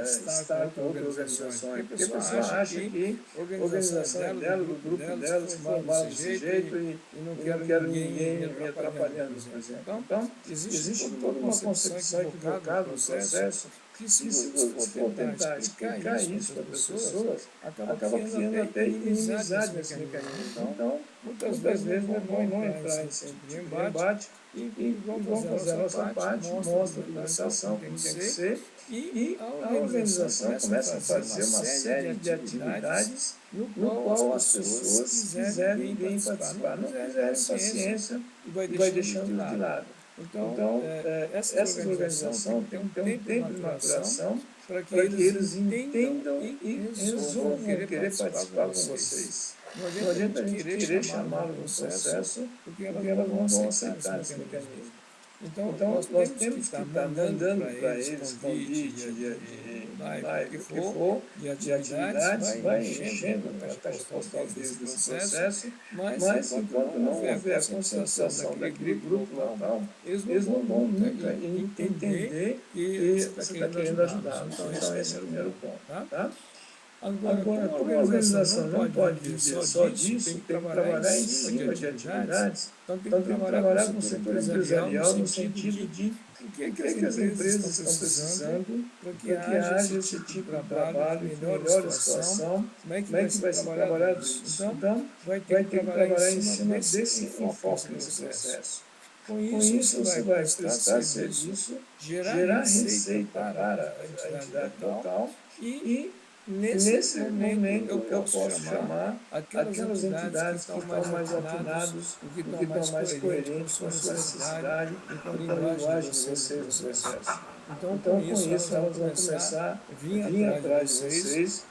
estar com outras organizações. Porque a pessoa acha que a organização dela, do grupo dela, se formar desse jeito e não quero ninguém me atrapalhando, por exemplo. Então, existe toda uma concepção equivocada no processo que se você for tentar explicar isso para as pessoas, acaba criando até inimizade nesse mecanismo. Então, muitas vezes é bom não entrar em embate e vamos fazer a nossa parte, mostra a ação como tem que ser, e a organização começa a fazer uma série de atividades no qual as pessoas quiserem participar. Não quiserem paciência e vai deixando de lado. Então, essa organização tem um tempo de maturação para que eles entendam e resolvam querer participar com vocês. Não adianta a gente querer chamá-los no processo, porque elas não vão aceitar esse mecanismo. Então, nós temos que estar mandando para eles convite de live, o que for, de atividades, vai enchendo a caixa postal deles desse processo, mas enquanto não houver a conscientização daquele grupo local, eles não vão nunca entender que você está querendo ajudar. Então, esse é o primeiro ponto. Tá? Agora, como a organização não pode viver só disso, tem que trabalhar em cima de atividades, então tem que trabalhar com o setor empresarial no sentido de o que as empresas estão precisando para que haja esse tipo de trabalho que melhore a situação, como é que vai ser trabalhado isso. Então, vai ter que trabalhar em cima desse enfoque nesse processo. Com isso, você vai prestar serviço, gerar receita para a entidade local e nesse momento eu posso chamar aquelas entidades que estão mais atinadas, que estão mais coerentes com a sua necessidade e com a linguagem de vocês no processo. Então, com isso, elas vão começar a vir atrás de vocês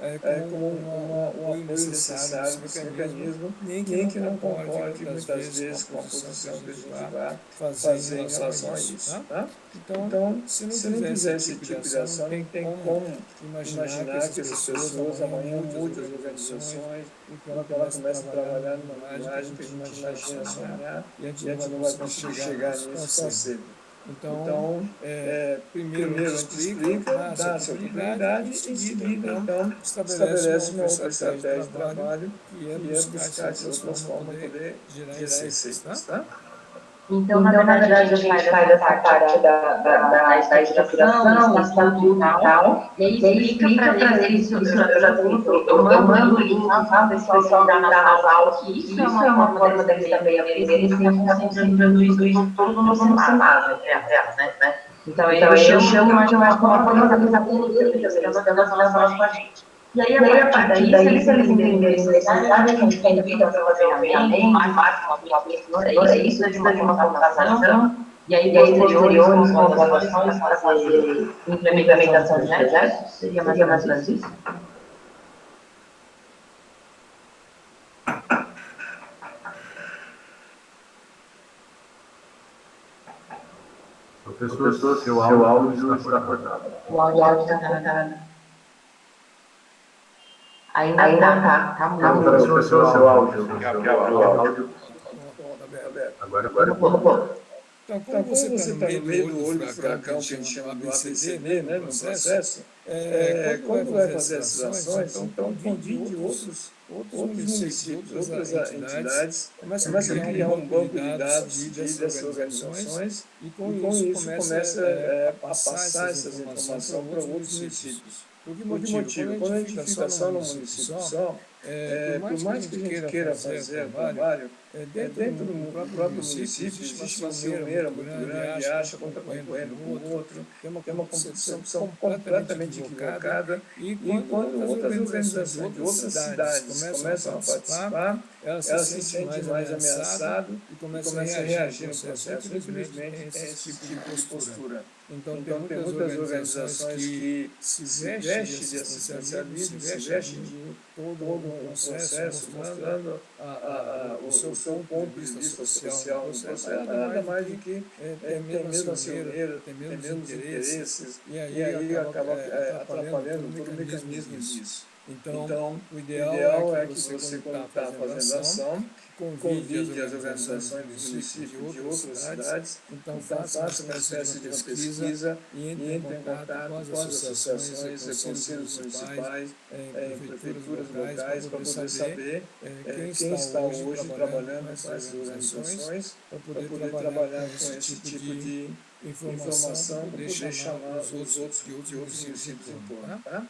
com o apoio necessário desse mecanismo, nem que não concorde muitas vezes com a posição que a gente vai fazer em relação a isso. Tá? Então, se não fizer esse tipo de ação, não tem como imaginar que essas pessoas amanhã mudem as organizações e quando ela começa a trabalhar numa linguagem que a gente imagina sonhar e a gente não vai conseguir chegar nisso tão cedo. Então, primeiro a gente explica, dá essa oportunidade e em seguida, então, estabelece uma outra estratégia de trabalho que é buscar essas outras formas para poder gerar receitas. Tá? Então, na verdade, a gente faz essa parte da estruturação, estatuto e tal, e aí explica para eles, eu mando o link para o pessoal entrar nas aulas, que isso é uma forma deles também aprenderem sem a consciência isso tudo no cenário, né? Então, eu chamo de uma forma de eles aprenderem, das aulas com a gente. E aí, a partir daí, se eles entenderem essa necessidade, a gente tem que fazer um treinamento, é isso, de uma formação, e aí, posteriores, convocações, para fazer implementação de projetos, seria mais ou menos isso? Professor, seu áudio está cortado. O áudio está cortado. Ainda tá muito. Professor, seu áudio. Agora. Então, como você está no meio do olho do furacão, que a gente chama do ABCD, né, no processo, quando vai fazer essas ações, então convide outros municípios, outras entidades, começa a criar um banco de dados dessas organizações e com isso começa a passar essas informações para outros municípios. Por que motivo? Quando a gente fica só no município só, por mais que a gente queira fazer o trabalho, dentro do próprio município existe uma ciumeira muito grande, acha que está concorrendo com o outro, tem uma competição completamente equivocada, e quando outras organizações de outras cidades começam a participar, elas se sentem mais ameaçadas e começam a reagir no processo. Infelizmente, tem esse tipo de postura. Então, tem muitas organizações que se vestem de assistencialismo, se vestem de todo um processo, mostrando o seu ponto de vista social no processo, nada mais do que ter menos ciumeira, ter menos interesses, e aí acaba atrapalhando todo o mecanismo disso. Então, o ideal é que você, quando está fazendo ação, convide as organizações dos municípios de outras cidades, então faça uma espécie de pesquisa e entre em contato com as associações, conselhos municipais, prefeituras locais, para poder saber quem está hoje trabalhando com essas organizações, para poder trabalhar com esse tipo de informação, para poder chamar os outros de outros municípios em torno. Tá?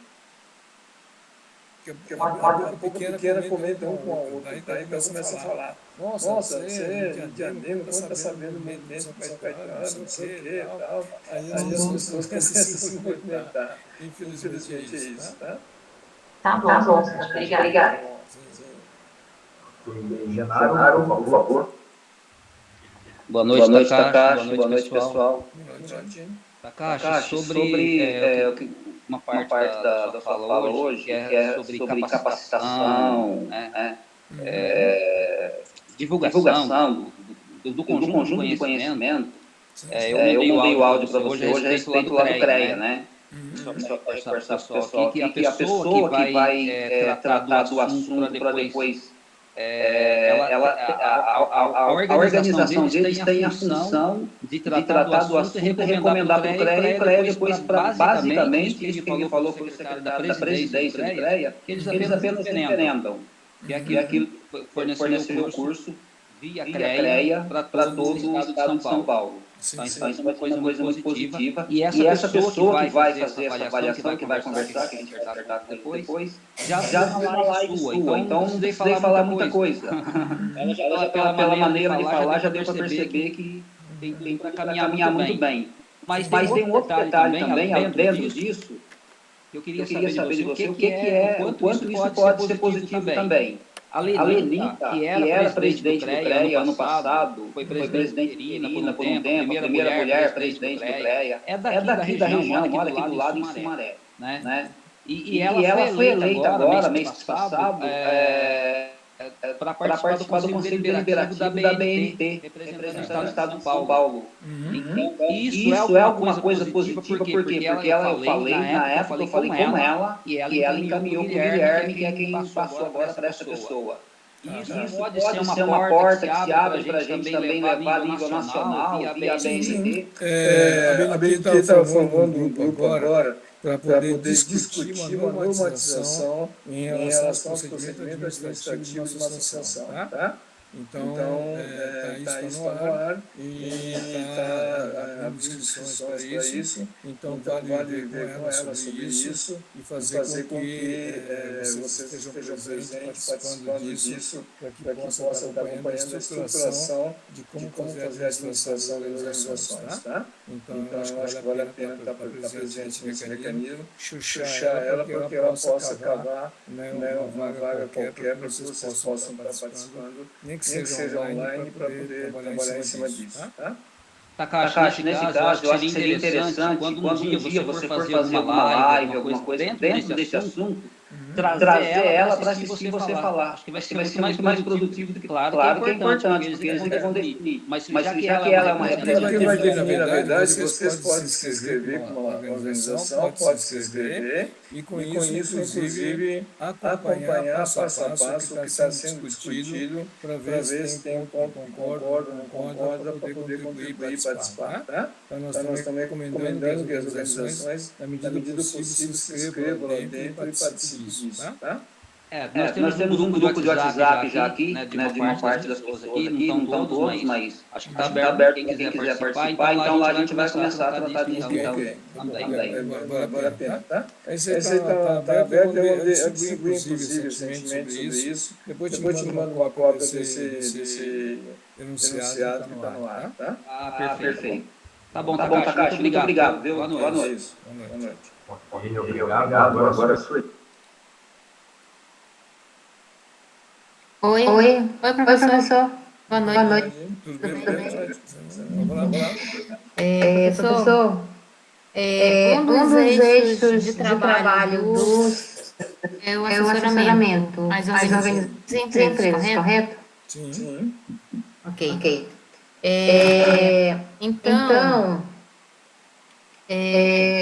Porque a boca pequena comenta um com a outra, então começa a falar, nossa, você é Diadema, quando está sabendo o movimento de São Caetano, não sei o que e tal, aí as pessoas começam a se movimentar. Infelizmente é isso, tá? Tá bom, obrigada. Genaro, por favor. Boa noite, Takashi. Boa noite, pessoal. Boa noite. Takashi, sobre uma parte da sua fala hoje, que é sobre capacitação, né? Divulgação do conjunto de conhecimento. Eu mandei o áudio para você hoje a respeito lá do CREA, né? Só para reforçar para o pessoal aqui, que a pessoa que vai tratar do assunto para depois... a organização deles tem a função de tratar do assunto e recomendar para o CREA, e o CREA depois, basicamente, isso que ele falou foi o secretário da presidência do CREA, que eles apenas referendam, que aquilo fornecer o recurso via CREA para todo o estado de São Paulo. Então, isso é uma coisa muito positiva. E essa pessoa que vai fazer essa avaliação, que vai conversar, que a gente vai acertar depois, já tem uma live sua. Então, não precisei falar muita coisa. Ela já, pela maneira de falar, já deu para perceber que tem para caminhar muito bem. Mas tem um outro detalhe também, dentro disso, eu queria saber de você o quanto isso pode ser positivo também. A Lenita, que era presidente do CREA ano passado, foi presidente interina por um tempo, primeira mulher presidente do CREA, é daqui da região, mora aqui do lado em Sumaré, né? E ela foi eleita agora, mês passado, para participar do Conselho Deliberativo da BNT, representando o Estado de São Paulo. Então, isso é alguma coisa positiva, por quê? Porque eu falei na época, eu falei com ela, e ela encaminhou para o Guilherme, que é quem passou agora para essa pessoa. Isso pode ser uma porta que se abre para a gente também levar a nível nacional, via BNT. A BNT está formando um grupo agora para poder discutir uma normatização em relação aos procedimentos administrativos de uma associação, tá? Então, está isso no ar e está abrindo inscrições para isso. Então, vale ver com ela sobre isso e fazer com que vocês estejam presentes participando disso, para que possa estar acompanhando a estruturação de como fazer a administração das organizações, tá? Então, eu acho que vale a pena estar presente nesse mecanismo, chuchar ela para que ela possa cavar uma vaga qualquer para que vocês possam estar participando, nem que seja online, para poder trabalhar em cima disso, tá? Takashi, nesse caso, eu acho que seria interessante, quando um dia você for fazer alguma live, alguma coisa dentro desse assunto, trazer ela para assistir você falar. Acho que vai ser muito mais produtivo do que claro que é importante, porque eles vão definir. Mas já que ela é uma representante... Na verdade, vocês podem se inscrever com uma organização, pode se inscrever, e com isso, inclusive, acompanhar passo a passo o que está sendo discutido, para ver se tem um ponto que concorda ou não concorda, para poder contribuir e participar, tá? Então, nós estamos recomendando que as organizações, na medida do possível, se inscrevam lá dentro e participem disso, tá? Nós temos um grupo de WhatsApp já aqui, né, de uma parte das pessoas aqui, não estão todos, mas acho que está aberto quem quiser participar, então lá a gente vai começar a tratar disso também. Vale a pena, tá? Esse aí está aberto, eu distribuí inclusive recentemente sobre isso, depois te mando uma cópia desse enunciado que está no ar, tá? Perfeito. Tá bom, Takashi, muito obrigado, viu? Boa noite. Boa noite. Obrigado, agora é sua. Oi, professor. Boa noite. Tudo bem? Professor, um dos eixos de trabalho é o assessoramento às organizações e empresas, correto? Sim. Ok. Então,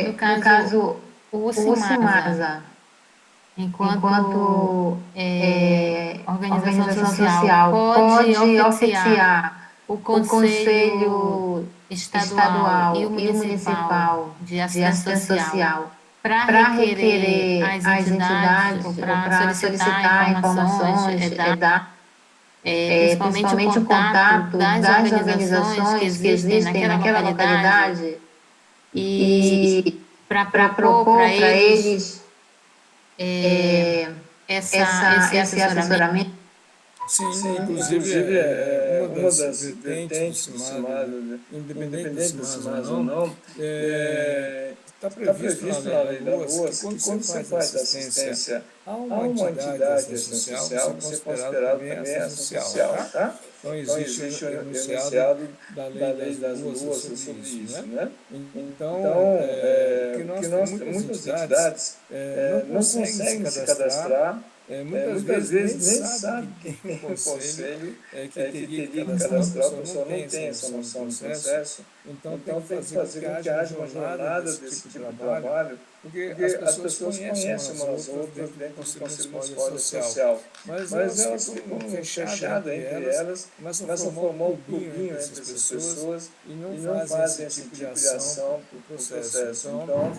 no caso, o CIMASA, enquanto organização social, pode oficiar o Conselho Estadual e o Municipal de Assistência Social para requerer às entidades, ou para solicitar informações, principalmente o contato das organizações que existem naquela localidade e para propor para eles esse assessoramento. Sim, inclusive uma das vertentes do CIMASA, independente do CIMASA ou não, está previsto na lei da RUAS que quando você faz assistência a uma entidade social, você é considerado também ação social, tá? Então existe o enunciado da lei das ruas sobre isso, né? Então, porque muitas entidades não conseguem se cadastrar muitas vezes nem sabe que tem um conselho que teria que cadastrar, a pessoa não tem essa noção do processo, então tem que fazer com que haja uma jornada desse tipo de trabalho, porque as pessoas conhecem umas outras dentro do Conselho Municipal de Social, mas elas ficam fechadas entre elas, começam a formar um clubinho entre essas pessoas e não fazem esse tipo de ação para o processo. Então,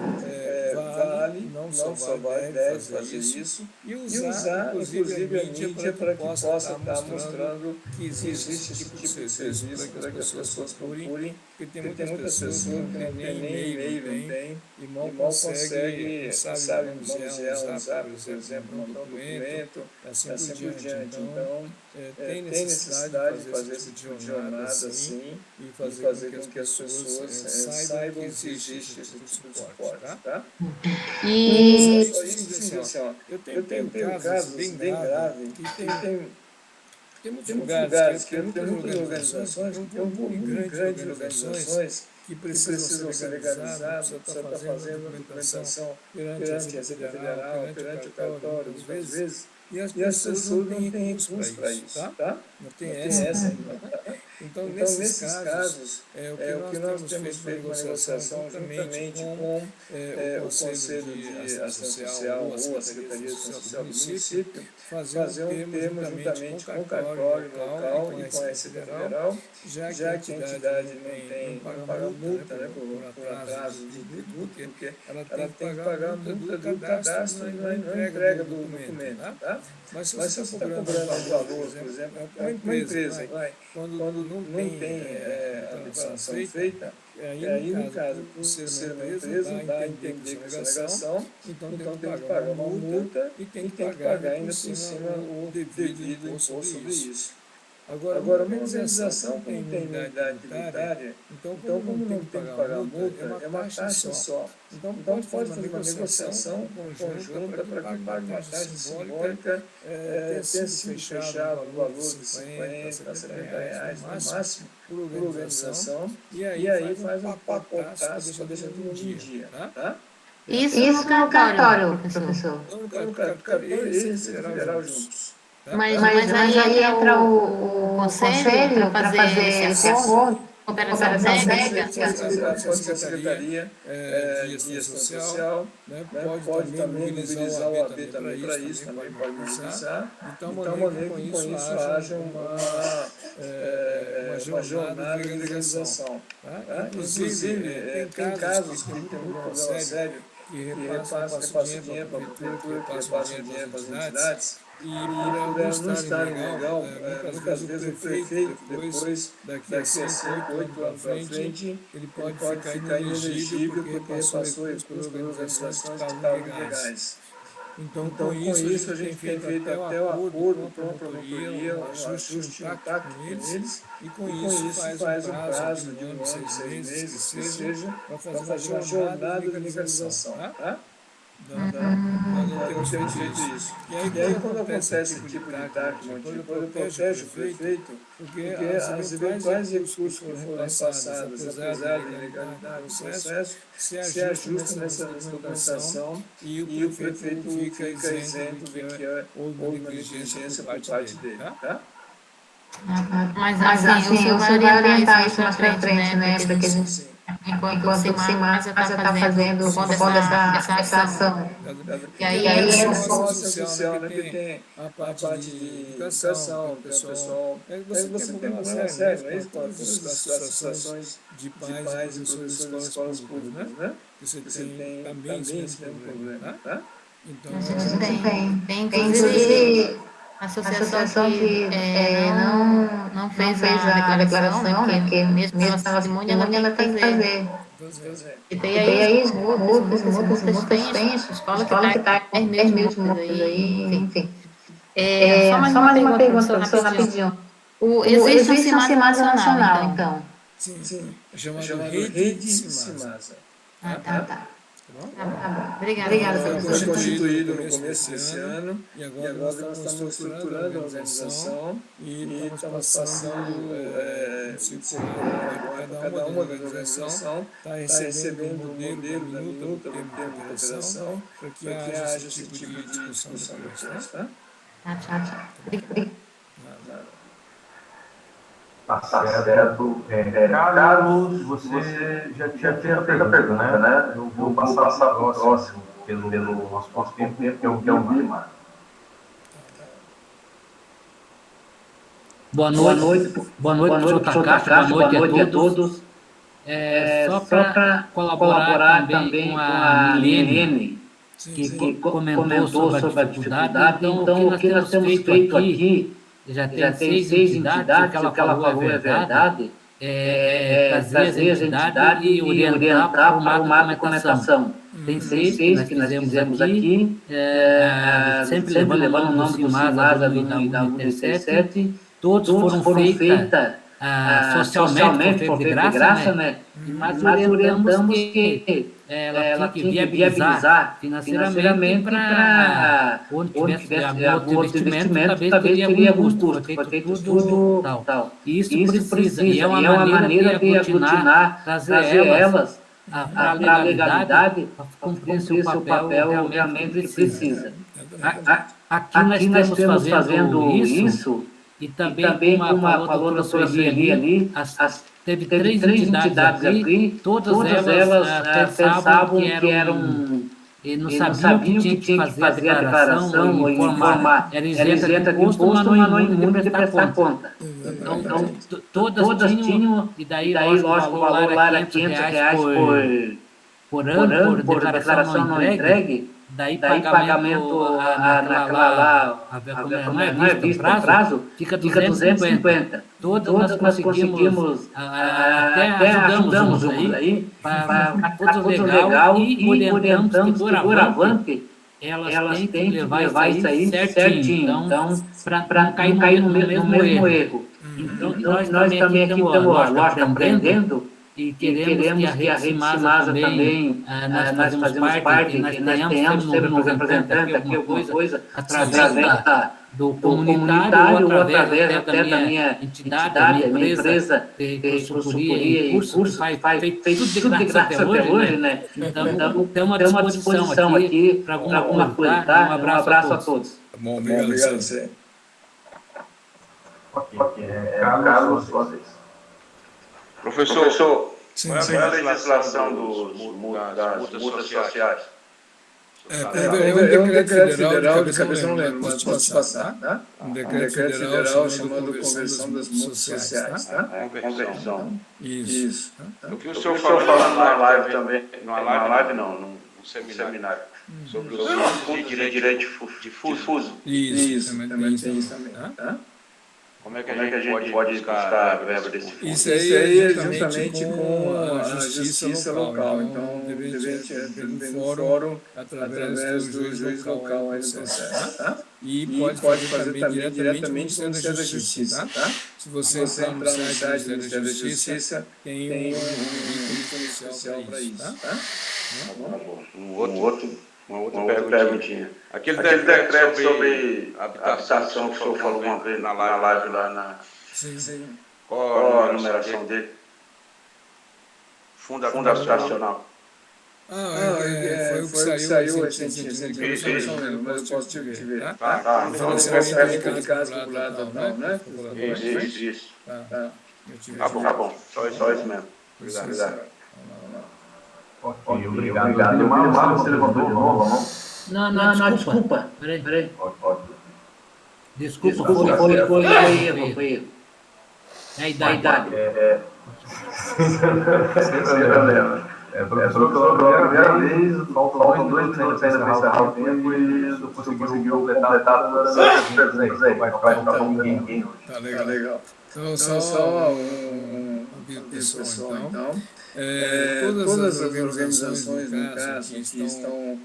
vale, não só vale, deve fazer isso e usar, inclusive, a mídia para que possa estar mostrando que existe esse tipo de serviço para que as pessoas procurem, porque tem muitas pessoas que não têm nem e-mail, não tem, e mal consegue, sabe, manusear, por exemplo, mandar um documento, assim por diante. Então, tem necessidade de fazer esse tipo de jornada assim e fazer com que as pessoas saibam que existe esse tipo de suporte, tá? E Eu tenho casos bem graves que tem muitos lugares que tem muitas organizações que tem um volume grande de organizações que precisam ser legalizadas, precisa estar fazendo a documentação perante a Receita Federal, perante o cartório, muitas vezes, e as pessoas não têm recursos para isso, tá? Não tem essa. Então, nesses casos, o que nós temos feito uma negociação juntamente com o Conselho de Ação Social ou a Secretaria de Ação Social do município, fazer um termo juntamente com o cartório local e com a Receita Federal, já que a entidade não paga multa, né, por atraso de tributo, porque ela tem que pagar a multa do cadastro e na entrega do documento, tá? Mas se você está cobrando um valor, por exemplo, uma empresa, quando não tem a declaração feita, aí no caso, por ser uma empresa, dá a entender que essa negação, então tem que pagar uma multa e tem que pagar ainda por cima o devido imposto sobre isso. Agora, uma organização que não tem unidade tributária, então como não tem que pagar multa, é uma taxa só. Então pode fazer uma negociação conjunta para que pague uma taxa simbólica, tenha sido fechado o valor de 50, 70 reais no máximo por organização, e aí faz um pacotaço para deixar tudo em dia, tá? isso no cartório, professor. Então, no cartório e Receita Federal juntos. Mas aí entra o conselho para fazer esse acordo, cooperação técnica. Pode ser a Secretaria de Ação Social, pode também mobilizar o AB também para isso, também pode mobilizar, de tal maneira que com isso haja uma jornada de legalização. Inclusive, tem casos que tem muito problema sério, que repassa dinheiro para a prefeitura, que repassa dinheiro para as entidades, e por elas não estarem legal, muitas vezes o prefeito, depois, daqui a 5, 8 anos para frente, ele pode ficar inelegível porque repassou recursos para organizações que estavam ilegais. Então, com isso, a gente tem feito até o acordo com a promotoria, um ajuste no pacto com eles, e com isso faz um prazo de 1 ano, 6 meses, que seja, para fazer uma jornada de legalização, tá? Nós não temos feito isso. E aí quando acontece esse tipo de ataque, quando protege o prefeito, porque as eventuais recursos que foram passados, apesar de ilegalidade do processo, se ajustam nessa documentação e o prefeito fica isento de que houve uma negligência por parte dele, tá? Mas assim, o senhor vai orientar isso mais para frente, né? Porque a gente... Enquanto o CIMAR já está fazendo essa ação. E aí é a ação social, né? Porque tem a parte de educação, tem o pessoal... Você tem um problema sério, não é isso? Com as associações de pais e professores das escolas públicas, né? Você tem também esse problema, tá? Então, a gente tem inclusive... A associação que não fez a declaração, né, que mesmo na testemunha ela tem que fazer. E tem aí multas tens, escola que está 10 mil de multas aí, enfim. Só mais uma pergunta, professor, rapidinho. Existe um CIMASA nacional, então? Sim, chamado Rede CIMASA. Tá. Tá bom. Obrigada. Foi constituído no começo desse ano, e agora nós estamos estruturando a organização e estamos passando cada uma das organizações está recebendo um modelo da minuta do termo de operação para que haja esse tipo de discussão depois, tá? Tá. Tá certo. Carlos, você já tinha feito a pergunta, né? Eu vou passar para o próximo, pelo nosso tempo, que é o Bima. Boa noite, professor Takashi, boa noite a todos. Só para colaborar também com a Milene, que comentou sobre a dificuldade. Então, o que nós temos feito aqui, já tem 6 entidades, o que ela falou é verdade, trazer as entidades e orientar para o formato de documentação. Tem 6 que nós fizemos aqui, sempre levando o nome do Simasa e da UNI37, todos foram feitas socialmente, por feito de graça, né? Mas orientamos que ela tinha que viabilizar financeiramente para onde tivesse algum outro investimento, talvez teria algum custo, foi feito tudo tal. Isso precisa, e é uma maneira de aglutinar, trazer elas para a legalidade, para cumprir seu papel realmente que precisa. Aqui nós estamos fazendo isso. E também, como falou da sua Sueli ali, teve 3 entidades aqui, todas elas pensavam que eram... E não sabiam que tinha que fazer a declaração ou informar. Era isenta de imposto, mas não imune de prestar conta. Então, todas tinham, e daí lógico, o valor lá era R$500 por ano, por declaração não entregue. Daí pagamento naquela lá, não é visto prazo, fica 250. Todas nós conseguimos, até ajudamos aí, para tudo legal e orientamos que doravante elas têm que levar isso aí certinho. Então, para não cair no mesmo erro. Então, nós também aqui estamos, lógico, aprendendo. E queremos que a Rede Simasa também, nós fazemos parte, que nós tenhamos sempre um representante aqui, alguma coisa, através do comunitário ou através até da minha entidade, da minha empresa de consultoria e cursos, faz tudo de graça até hoje, né? Então, temos uma disposição aqui para alguma coisa, tá? Um abraço a todos. Bom, obrigado a você. Ok, Carlos, sua vez. Professor, qual é a legislação das multas sociais? É um decreto federal, de cabeça não lembro, mas posso passar, tá? Um decreto federal chamado Conversão das Multas Sociais, tá? Conversão. Isso. O que o senhor falou na live também, num seminário, sobre os fundos de direito difuso. Isso, também tem isso também, tá? Como é que a gente pode buscar a verba desse fundo? Isso aí é juntamente com a justiça local. Então, deveria ter um fórum através do juiz local aí no processo, tá? E pode fazer também diretamente com o Ministério da Justiça, tá? Se você entrar no site do Ministério da Justiça, tem um ícone especial para isso, tá? Uma outra perguntinha. Aquele decreto sobre habitação que o senhor falou uma vez na live lá na... Sim. Qual a numeração dele? Fundo habitacional. Foi o que saiu recentemente, mas eu posso te ver, tá? Então, Você vai ficar de casa popular, né? Isso. Tá bom. Só isso mesmo. Obrigado. Ok, obrigado. Mar, você levantou de novo, não? Não, desculpa. Peraí. Desculpa, foi erro. É a idade. Sem problema. Professor, pela primeira vez, faltam 2 minutos ainda para encerrar o tempo e não conseguiu completar todas as perguntas aí. Vai ficar um ninguém. Tá legal. Então, só convida o pessoal, então. Todas as organizações, no caso, que estão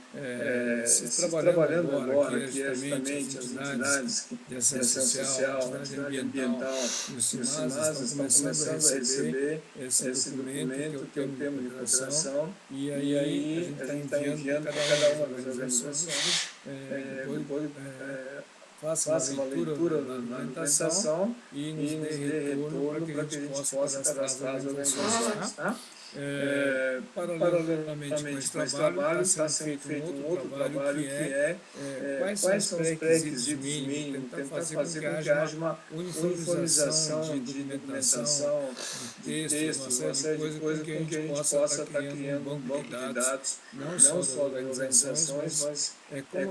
trabalhando agora, que é justamente as entidades de ação social, atividade ambiental e os CIMAS estão começando a receber esse documento, que é o termo de cooperação, e aí a gente está enviando para cada uma das organizações, depois faça uma leitura da documentação e nos dê retorno para que a gente possa cadastrar as organizações. Tá? Paralelamente com esse trabalho, está sendo feito um outro trabalho que é quais são os pré-requisitos mínimos, tentar fazer com que haja uma uniformização de documentação, de texto, uma série de coisas, com que a gente possa estar criando um banco de dados, não só das organizações, mas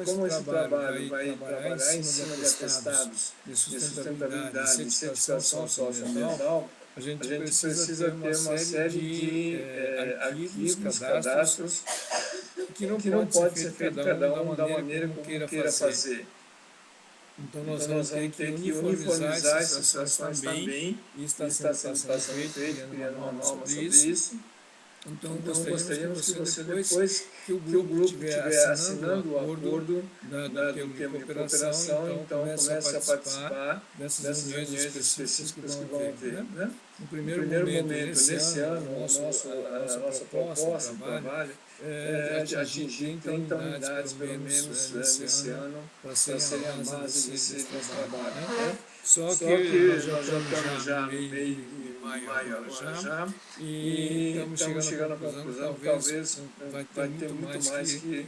como esse trabalho vai trabalhar em cima de atestados de sustentabilidade, de certificação socioambiental. A gente precisa ter uma série de arquivos, cadastros, que não pode ser feito cada um da maneira como queira fazer. Então nós vamos ter que uniformizar essas situações também, e está sendo feito, criando uma norma sobre isso. Então gostaríamos que você, depois que o grupo estiver assinando o acordo do termo de cooperação, então comece a participar dessas reuniões específicas que vão ter. Né? No primeiro momento, nesse ano, a nossa proposta de trabalho é atingir 30 unidades, pelo menos, nesse ano, para serem a base desse trabalho. Né? Só que nós já estamos já no meio de maio agora já, e estamos chegando à conclusão que talvez vai ter muito mais que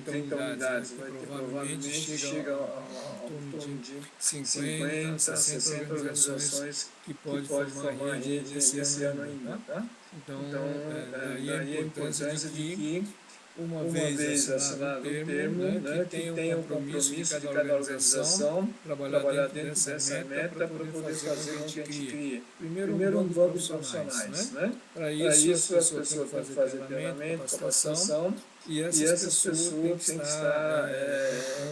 30 unidades, vai ter provavelmente chega a um torno de 50, 60 organizações que pode formar a rede esse ano ainda. Tá? Então, daí a importância de que, uma vez assinado o termo, que tenha um compromisso de cada organização trabalhar dentro dessa meta para poder fazer com que a gente crie. Primeiro um banco de profissionais. Né? Para isso, as pessoas têm que fazer treinamento, capacitação, e essas pessoas têm que estar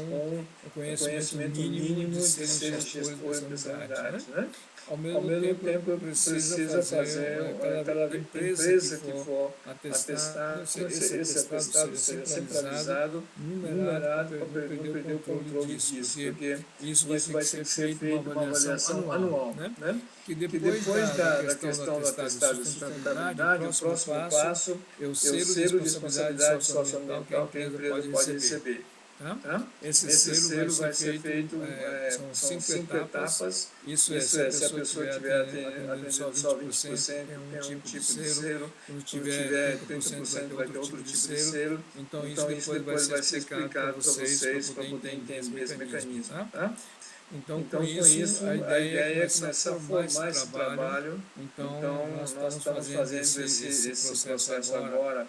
com o conhecimento mínimo de serem gestores dessa unidade. Né? Ao mesmo tempo, precisa fazer cada empresa que for atestar, esse atestado seja centralizado, numerado, para não perder o controle disso, porque isso vai ter que ser feito uma avaliação anual. Né? Que depois da questão do atestado de sustentabilidade, o próximo passo é o selo de responsabilidade socioambiental que a empresa pode receber. Tá? Esse selo vai ser feito, são 5 etapas, isso é, se a pessoa estiver atendendo só 20%, tem um tipo de selo, quando tiver 30% vai ter outro tipo de selo, então isso depois vai ser explicado para vocês, para poder entender esse mecanismo. Tá? Então, com isso, a ideia é começar a formar esse trabalho. Então, nós estamos fazendo esse processo agora,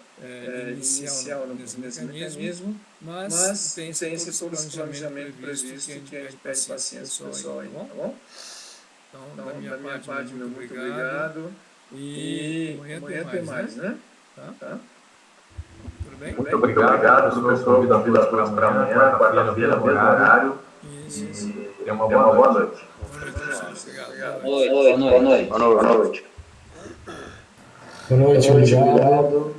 inicial nesse mecanismo, mas tem todo esse planejamento previsto que a gente pede paciência pessoal aí, tá bom? Então, da minha parte, muito obrigado. E amanhã tem mais, né? Tá? Tudo bem? Muito obrigado, professor. Convido para amanhã, quarta-feira, mesmo horário. E uma boa noite. Boa noite. Boa noite, obrigado.